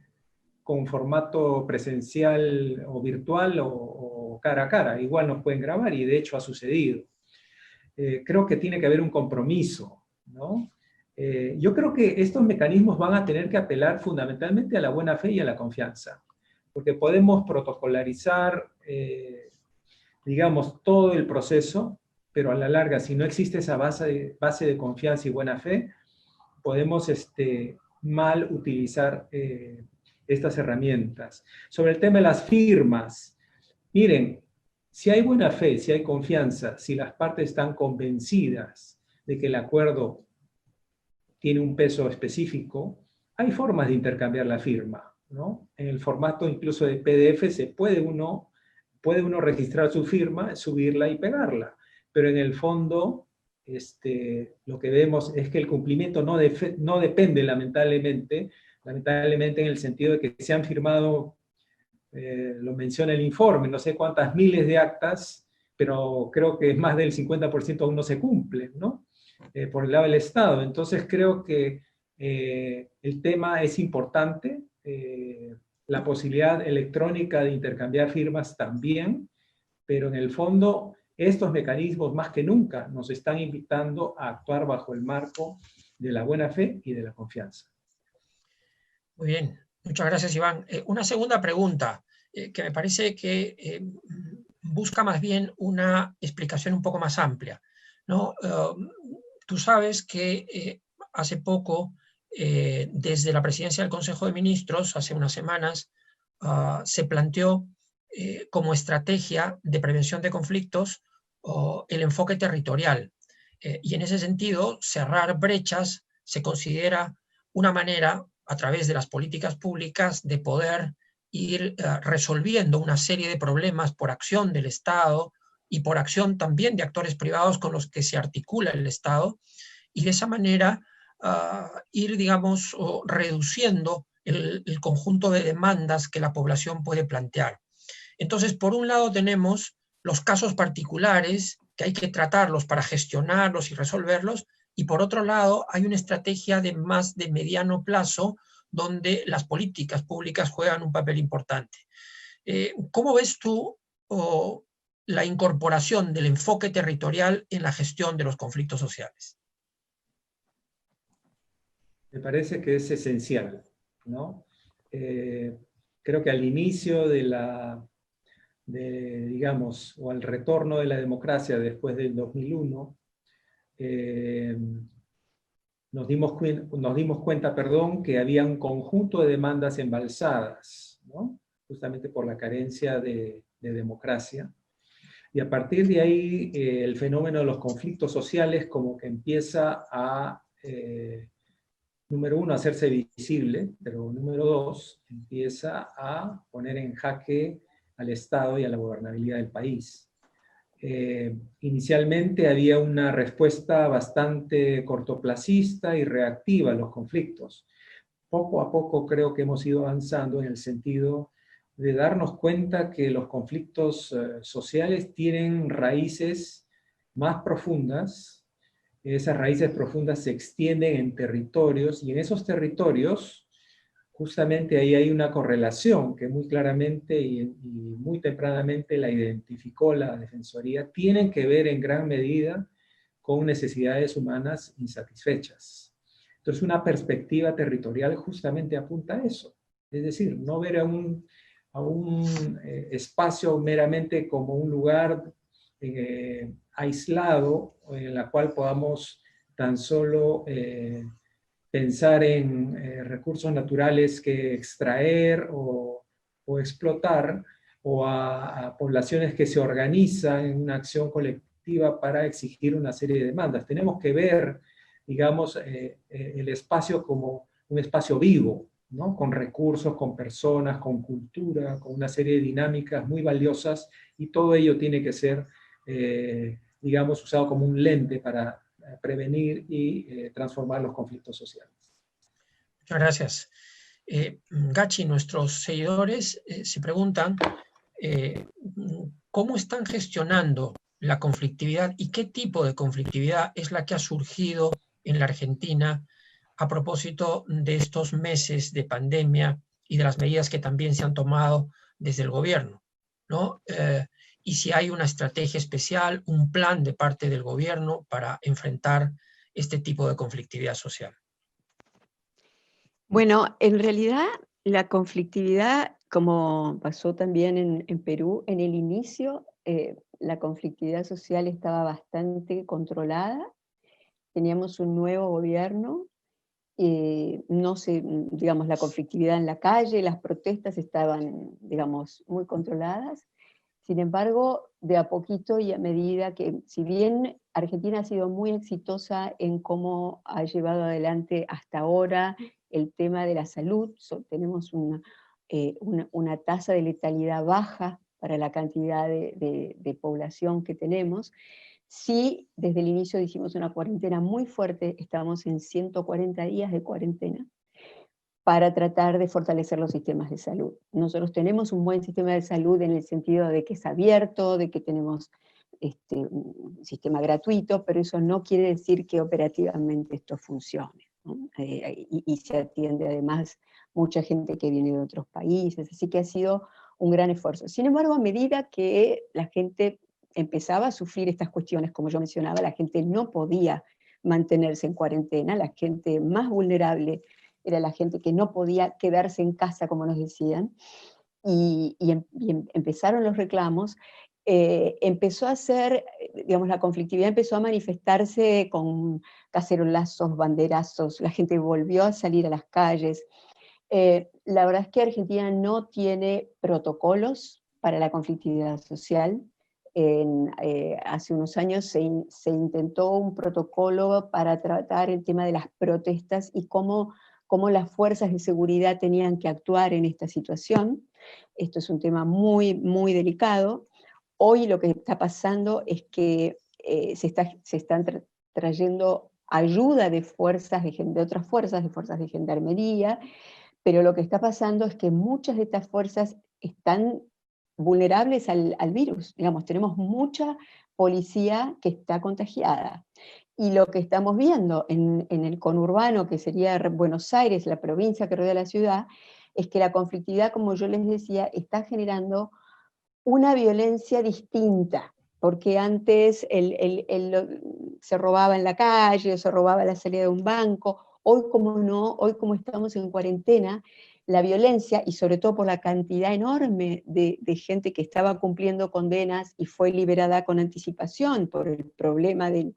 S2: con formato presencial o virtual o cara a cara. Igual nos pueden grabar y de hecho ha sucedido. Creo que tiene que haber un compromiso, ¿no? Yo creo que estos mecanismos van a tener que apelar fundamentalmente a la buena fe y a la confianza, porque podemos protocolarizar, digamos, todo el proceso, pero a la larga, si no existe esa base de confianza y buena fe, podemos mal utilizar estas herramientas. Sobre el tema de las firmas, miren, si hay buena fe, si hay confianza, si las partes están convencidas de que el acuerdo tiene un peso específico, hay formas de intercambiar la firma, ¿no? En el formato incluso de PDF puede uno registrar su firma, subirla y pegarla, pero en el fondo lo que vemos es que el cumplimiento no depende lamentablemente en el sentido de que se han firmado, lo menciona el informe, no sé cuántas miles de actas, pero creo que más del 50% aún no se cumple, ¿no? Por el lado del Estado. Entonces creo que el tema es importante, la posibilidad electrónica de intercambiar firmas también, pero en el fondo estos mecanismos más que nunca nos están invitando a actuar bajo el marco de la buena fe y de la confianza.
S1: Muy bien, muchas gracias, Iván. Una segunda pregunta que me parece que busca más bien una explicación un poco más amplia, ¿no? Tú sabes que hace poco, desde la presidencia del Consejo de Ministros, hace unas semanas, se planteó como estrategia de prevención de conflictos el enfoque territorial. Y en ese sentido, cerrar brechas se considera una manera, a través de las políticas públicas, de poder ir resolviendo una serie de problemas por acción del Estado y por acción también de actores privados con los que se articula el Estado, y de esa manera ir, digamos, reduciendo el conjunto de demandas que la población puede plantear. Entonces, por un lado tenemos los casos particulares que hay que tratarlos para gestionarlos y resolverlos, y por otro lado hay una estrategia de más de mediano plazo donde las políticas públicas juegan un papel importante. ¿Cómo ves tú la incorporación del enfoque territorial en la gestión de los conflictos sociales?
S2: Me parece que es esencial, ¿no? Creo que al inicio digamos, o al retorno de la democracia después del 2001, nos dimos cuenta, que había un conjunto de demandas embalsadas, ¿no? Justamente por la carencia de democracia. Y a partir de ahí, el fenómeno de los conflictos sociales como que empieza a, número uno, a hacerse visible, pero número dos, empieza a poner en jaque al Estado y a la gobernabilidad del país. Inicialmente había una respuesta bastante cortoplacista y reactiva a los conflictos. Poco a poco creo que hemos ido avanzando en el sentido de darnos cuenta que los conflictos sociales tienen raíces más profundas. Esas raíces profundas se extienden en territorios, y en esos territorios justamente ahí hay una correlación que muy claramente y muy tempranamente la identificó la Defensoría, tienen que ver en gran medida con necesidades humanas insatisfechas. Entonces, una perspectiva territorial justamente apunta a eso. Es decir, no ver a un espacio meramente como un lugar aislado en la cual podamos tan solo pensar en recursos naturales que extraer o explotar, o a poblaciones que se organizan en una acción colectiva para exigir una serie de demandas. Tenemos que ver, digamos, el espacio como un espacio vivo, ¿no? Con recursos, con personas, con cultura, con una serie de dinámicas muy valiosas, y todo ello tiene que ser, digamos, usado como un lente para prevenir y transformar los conflictos sociales.
S1: Muchas gracias. Gachi, nuestros seguidores se preguntan cómo están gestionando la conflictividad y qué tipo de conflictividad es la que ha surgido en la Argentina a propósito de estos meses de pandemia y de las medidas que también se han tomado desde el gobierno, ¿no? Y si hay una estrategia especial, un plan de parte del gobierno para enfrentar este tipo de conflictividad social.
S3: Bueno, en realidad la conflictividad, como pasó también en Perú, en el inicio la conflictividad social estaba bastante controlada. Teníamos un nuevo gobierno, no sé, digamos, la conflictividad en la calle, las protestas estaban, digamos, muy controladas. Sin embargo, de a poquito y a medida que, si bien Argentina ha sido muy exitosa en cómo ha llevado adelante hasta ahora el tema de la salud, tenemos una tasa de letalidad baja para la cantidad de población que tenemos. Sí, desde el inicio dijimos una cuarentena muy fuerte, estamos en 140 días de cuarentena, para tratar de fortalecer los sistemas de salud. Nosotros tenemos un buen sistema de salud en el sentido de que es abierto, de que tenemos un sistema gratuito, pero eso no quiere decir que operativamente esto funcione, ¿no? Y se atiende además mucha gente que viene de otros países, así que ha sido un gran esfuerzo. Sin embargo, a medida que la gente empezaba a sufrir estas cuestiones, como yo mencionaba, la gente no podía mantenerse en cuarentena, la gente más vulnerable era la gente que no podía quedarse en casa, como nos decían, y empezaron los reclamos. Empezó a ser, digamos, la conflictividad empezó a manifestarse con cacerolazos, banderazos, la gente volvió a salir a las calles. La verdad es que Argentina no tiene protocolos para la conflictividad social. Hace unos años se intentó un protocolo para tratar el tema de las protestas y cómo las fuerzas de seguridad tenían que actuar en esta situación. Esto es un tema muy, muy delicado. Hoy lo que está pasando es que se están trayendo ayuda de otras fuerzas, de fuerzas de gendarmería, pero lo que está pasando es que muchas de estas fuerzas están vulnerables al virus. Digamos, tenemos mucha policía que está contagiada. Y lo que estamos viendo en el conurbano, que sería Buenos Aires, la provincia que rodea la ciudad, es que la conflictividad, como yo les decía, está generando una violencia distinta, porque antes se robaba en la calle, o se robaba a la salida de un banco, hoy como no, hoy como estamos en cuarentena, la violencia, y sobre todo por la cantidad enorme de gente que estaba cumpliendo condenas y fue liberada con anticipación por el problema de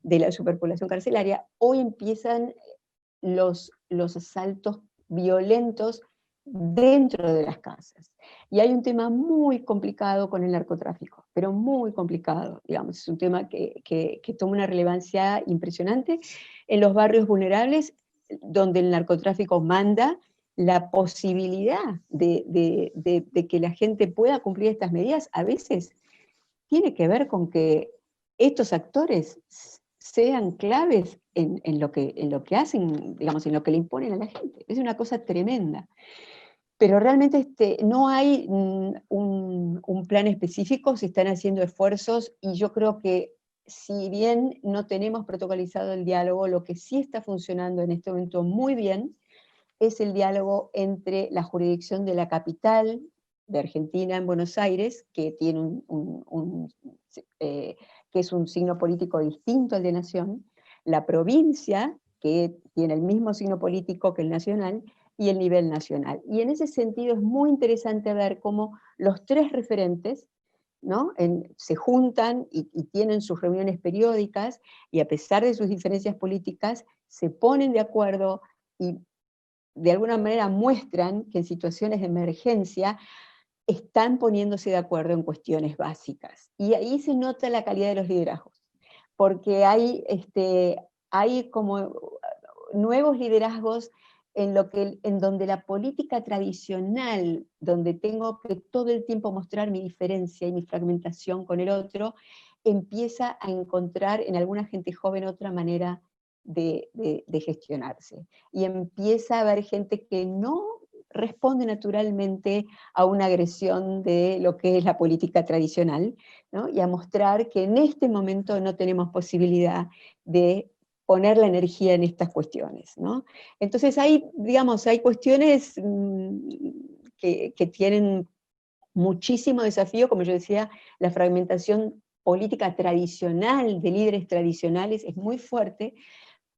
S3: la superpoblación carcelaria, hoy empiezan los asaltos violentos dentro de las casas. Y hay un tema muy complicado con el narcotráfico, pero muy complicado, digamos, es un tema que toma una relevancia impresionante en los barrios vulnerables, donde el narcotráfico manda. La posibilidad de que la gente pueda cumplir estas medidas a veces tiene que ver con que estos actores sean claves en lo que hacen, digamos, en lo que le imponen a la gente. Es una cosa tremenda. Pero realmente no hay un plan específico, se están haciendo esfuerzos, y yo creo que si bien no tenemos protocolizado el diálogo, lo que sí está funcionando en este momento muy bien es el diálogo entre la jurisdicción de la capital de Argentina, en Buenos Aires, que tiene que es un signo político distinto al de Nación, la provincia, que tiene el mismo signo político que el nacional, y el nivel nacional. Y en ese sentido es muy interesante ver cómo los tres referentes, ¿no? Se juntan y tienen sus reuniones periódicas, y a pesar de sus diferencias políticas, se ponen de acuerdo y de alguna manera muestran que en situaciones de emergencia están poniéndose de acuerdo en cuestiones básicas. Y ahí se nota la calidad de los liderazgos, porque hay como nuevos liderazgos en donde la política tradicional, donde tengo que todo el tiempo mostrar mi diferencia y mi fragmentación con el otro, empieza a encontrar en alguna gente joven otra manera de gestionarse. Y empieza a haber gente que no responde naturalmente a una agresión de lo que es la política tradicional, ¿no? Y a mostrar que en este momento no tenemos posibilidad de poner la energía en estas cuestiones, ¿no? Entonces hay cuestiones que tienen muchísimo desafío, como yo decía, la fragmentación política tradicional de líderes tradicionales es muy fuerte,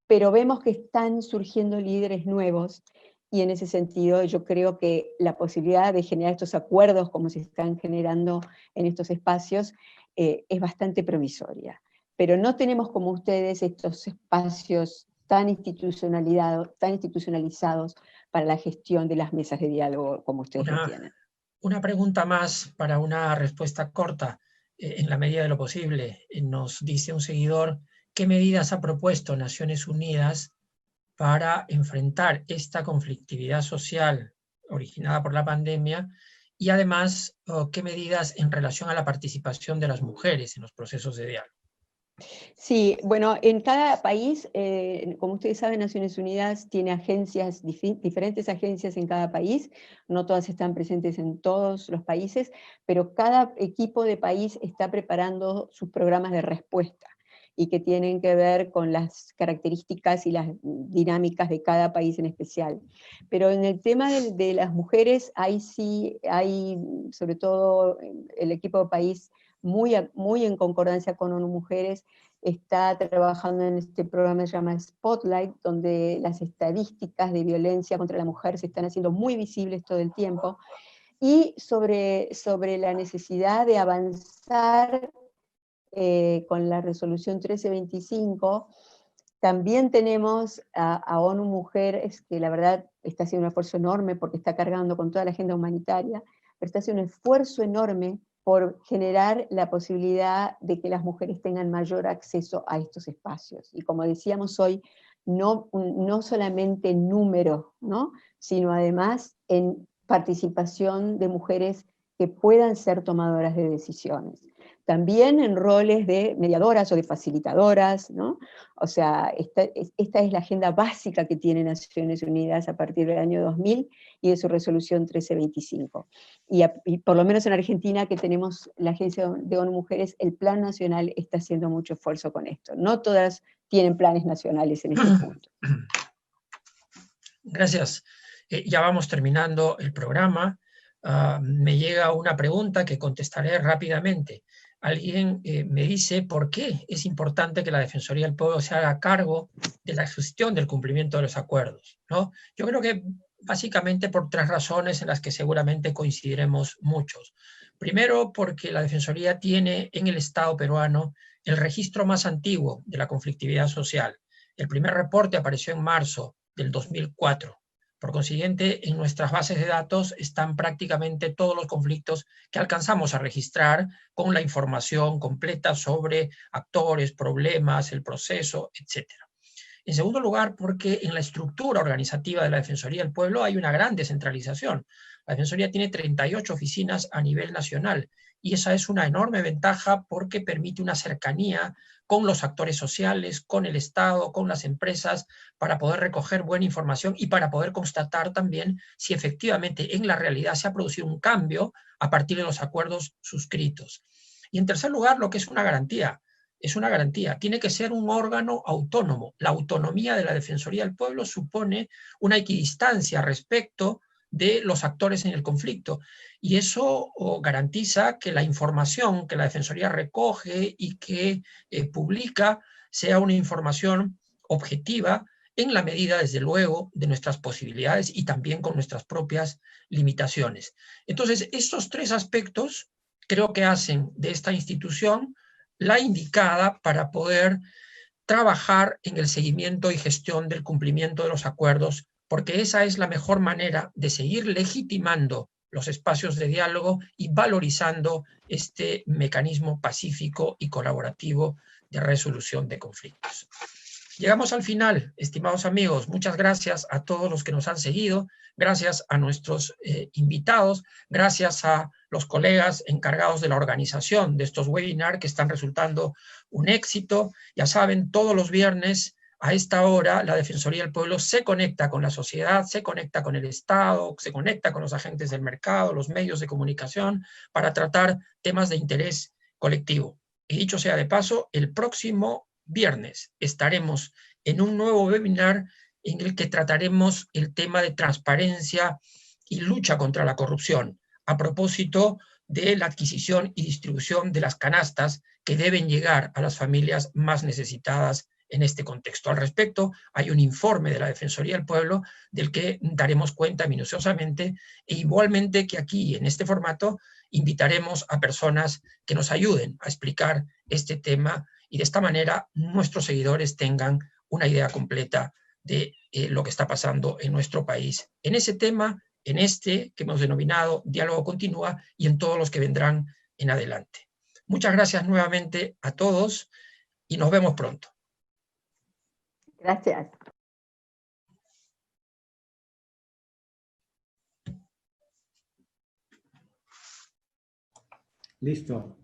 S3: pero vemos que están surgiendo líderes nuevos, y en ese sentido yo creo que la posibilidad de generar estos acuerdos como se están generando en estos espacios es bastante promisoria. Pero no tenemos como ustedes estos espacios tan institucionalizados para la gestión de las mesas de diálogo como ustedes lo tienen.
S1: Una pregunta más para una respuesta corta, en la medida de lo posible. Nos dice un seguidor, ¿qué medidas ha propuesto Naciones Unidas para enfrentar esta conflictividad social originada por la pandemia? Y además, ¿qué medidas en relación a la participación de las mujeres en los procesos de diálogo?
S3: Sí, bueno, en cada país, como ustedes saben, Naciones Unidas tiene agencias, diferentes agencias en cada país, no todas están presentes en todos los países, pero cada equipo de país está preparando sus programas de respuesta, y que tienen que ver con las características y las dinámicas de cada país en especial. Pero en el tema de las mujeres, ahí sí hay, sobre todo el equipo de país, muy en concordancia con ONU Mujeres, está trabajando en este programa que se llama Spotlight, donde las estadísticas de violencia contra la mujer se están haciendo muy visibles todo el tiempo, y sobre la necesidad de avanzar con la resolución 1325. También tenemos a ONU Mujeres, que la verdad está haciendo un esfuerzo enorme porque está cargando con toda la agenda humanitaria, pero está haciendo un esfuerzo enorme por generar la posibilidad de que las mujeres tengan mayor acceso a estos espacios. Y como decíamos hoy, no solamente en número, ¿no? Sino además en participación de mujeres que puedan ser tomadoras de decisiones. También en roles de mediadoras o de facilitadoras, ¿no? O sea, esta es la agenda básica que tiene Naciones Unidas a partir del año 2000 y de su resolución 1325. Y por lo menos en Argentina, que tenemos la Agencia de ONU Mujeres, el Plan Nacional está haciendo mucho esfuerzo con esto. No todas tienen planes nacionales en este punto.
S1: Gracias. Ya vamos terminando el programa. Me llega una pregunta que contestaré rápidamente. alguien me dice por qué es importante que la Defensoría del Pueblo se haga cargo de la gestión del cumplimiento de los acuerdos, ¿no? Yo creo que básicamente por 3 razones en las que seguramente coincidiremos muchos. Primero, porque la Defensoría tiene en el Estado peruano el registro más antiguo de la conflictividad social. El primer reporte apareció en marzo del 2004. Por consiguiente, en nuestras bases de datos están prácticamente todos los conflictos que alcanzamos a registrar con la información completa sobre actores, problemas, el proceso, etc. En segundo lugar, porque en la estructura organizativa de la Defensoría del Pueblo hay una gran descentralización. La Defensoría tiene 38 oficinas a nivel nacional y esa es una enorme ventaja porque permite una cercanía con los actores sociales, con el Estado, con las empresas, para poder recoger buena información y para poder constatar también si efectivamente en la realidad se ha producido un cambio a partir de los acuerdos suscritos. Y en tercer lugar, lo que es una garantía. Es una garantía. Tiene que ser un órgano autónomo. La autonomía de la Defensoría del Pueblo supone una equidistancia respecto de los actores en el conflicto. Y eso garantiza que la información que la Defensoría recoge y que publica sea una información objetiva en la medida, desde luego, de nuestras posibilidades y también con nuestras propias limitaciones. Entonces, estos 3 aspectos creo que hacen de esta institución la indicada para poder trabajar en el seguimiento y gestión del cumplimiento de los acuerdos, porque esa es la mejor manera de seguir legitimando los espacios de diálogo y valorizando este mecanismo pacífico y colaborativo de resolución de conflictos. Llegamos al final, estimados amigos. Muchas gracias a todos los que nos han seguido, gracias a nuestros invitados, gracias a los colegas encargados de la organización de estos webinars que están resultando un éxito. Ya saben, todos los viernes a esta hora la Defensoría del Pueblo se conecta con la sociedad, se conecta con el Estado, se conecta con los agentes del mercado, los medios de comunicación, para tratar temas de interés colectivo. Y dicho sea de paso, el próximo viernes estaremos en un nuevo webinar en el que trataremos el tema de transparencia y lucha contra la corrupción, a propósito de la adquisición y distribución de las canastas que deben llegar a las familias más necesitadas en este contexto. Al respecto, hay un informe de la Defensoría del Pueblo del que daremos cuenta minuciosamente, e igualmente que aquí, en este formato, invitaremos a personas que nos ayuden a explicar este tema y de esta manera nuestros seguidores tengan una idea completa de lo que está pasando en nuestro país en ese tema, en este que hemos denominado Diálogo Continúa y en todos los que vendrán en adelante. Muchas gracias nuevamente a todos y nos vemos pronto.
S3: Gracias.
S2: Listo.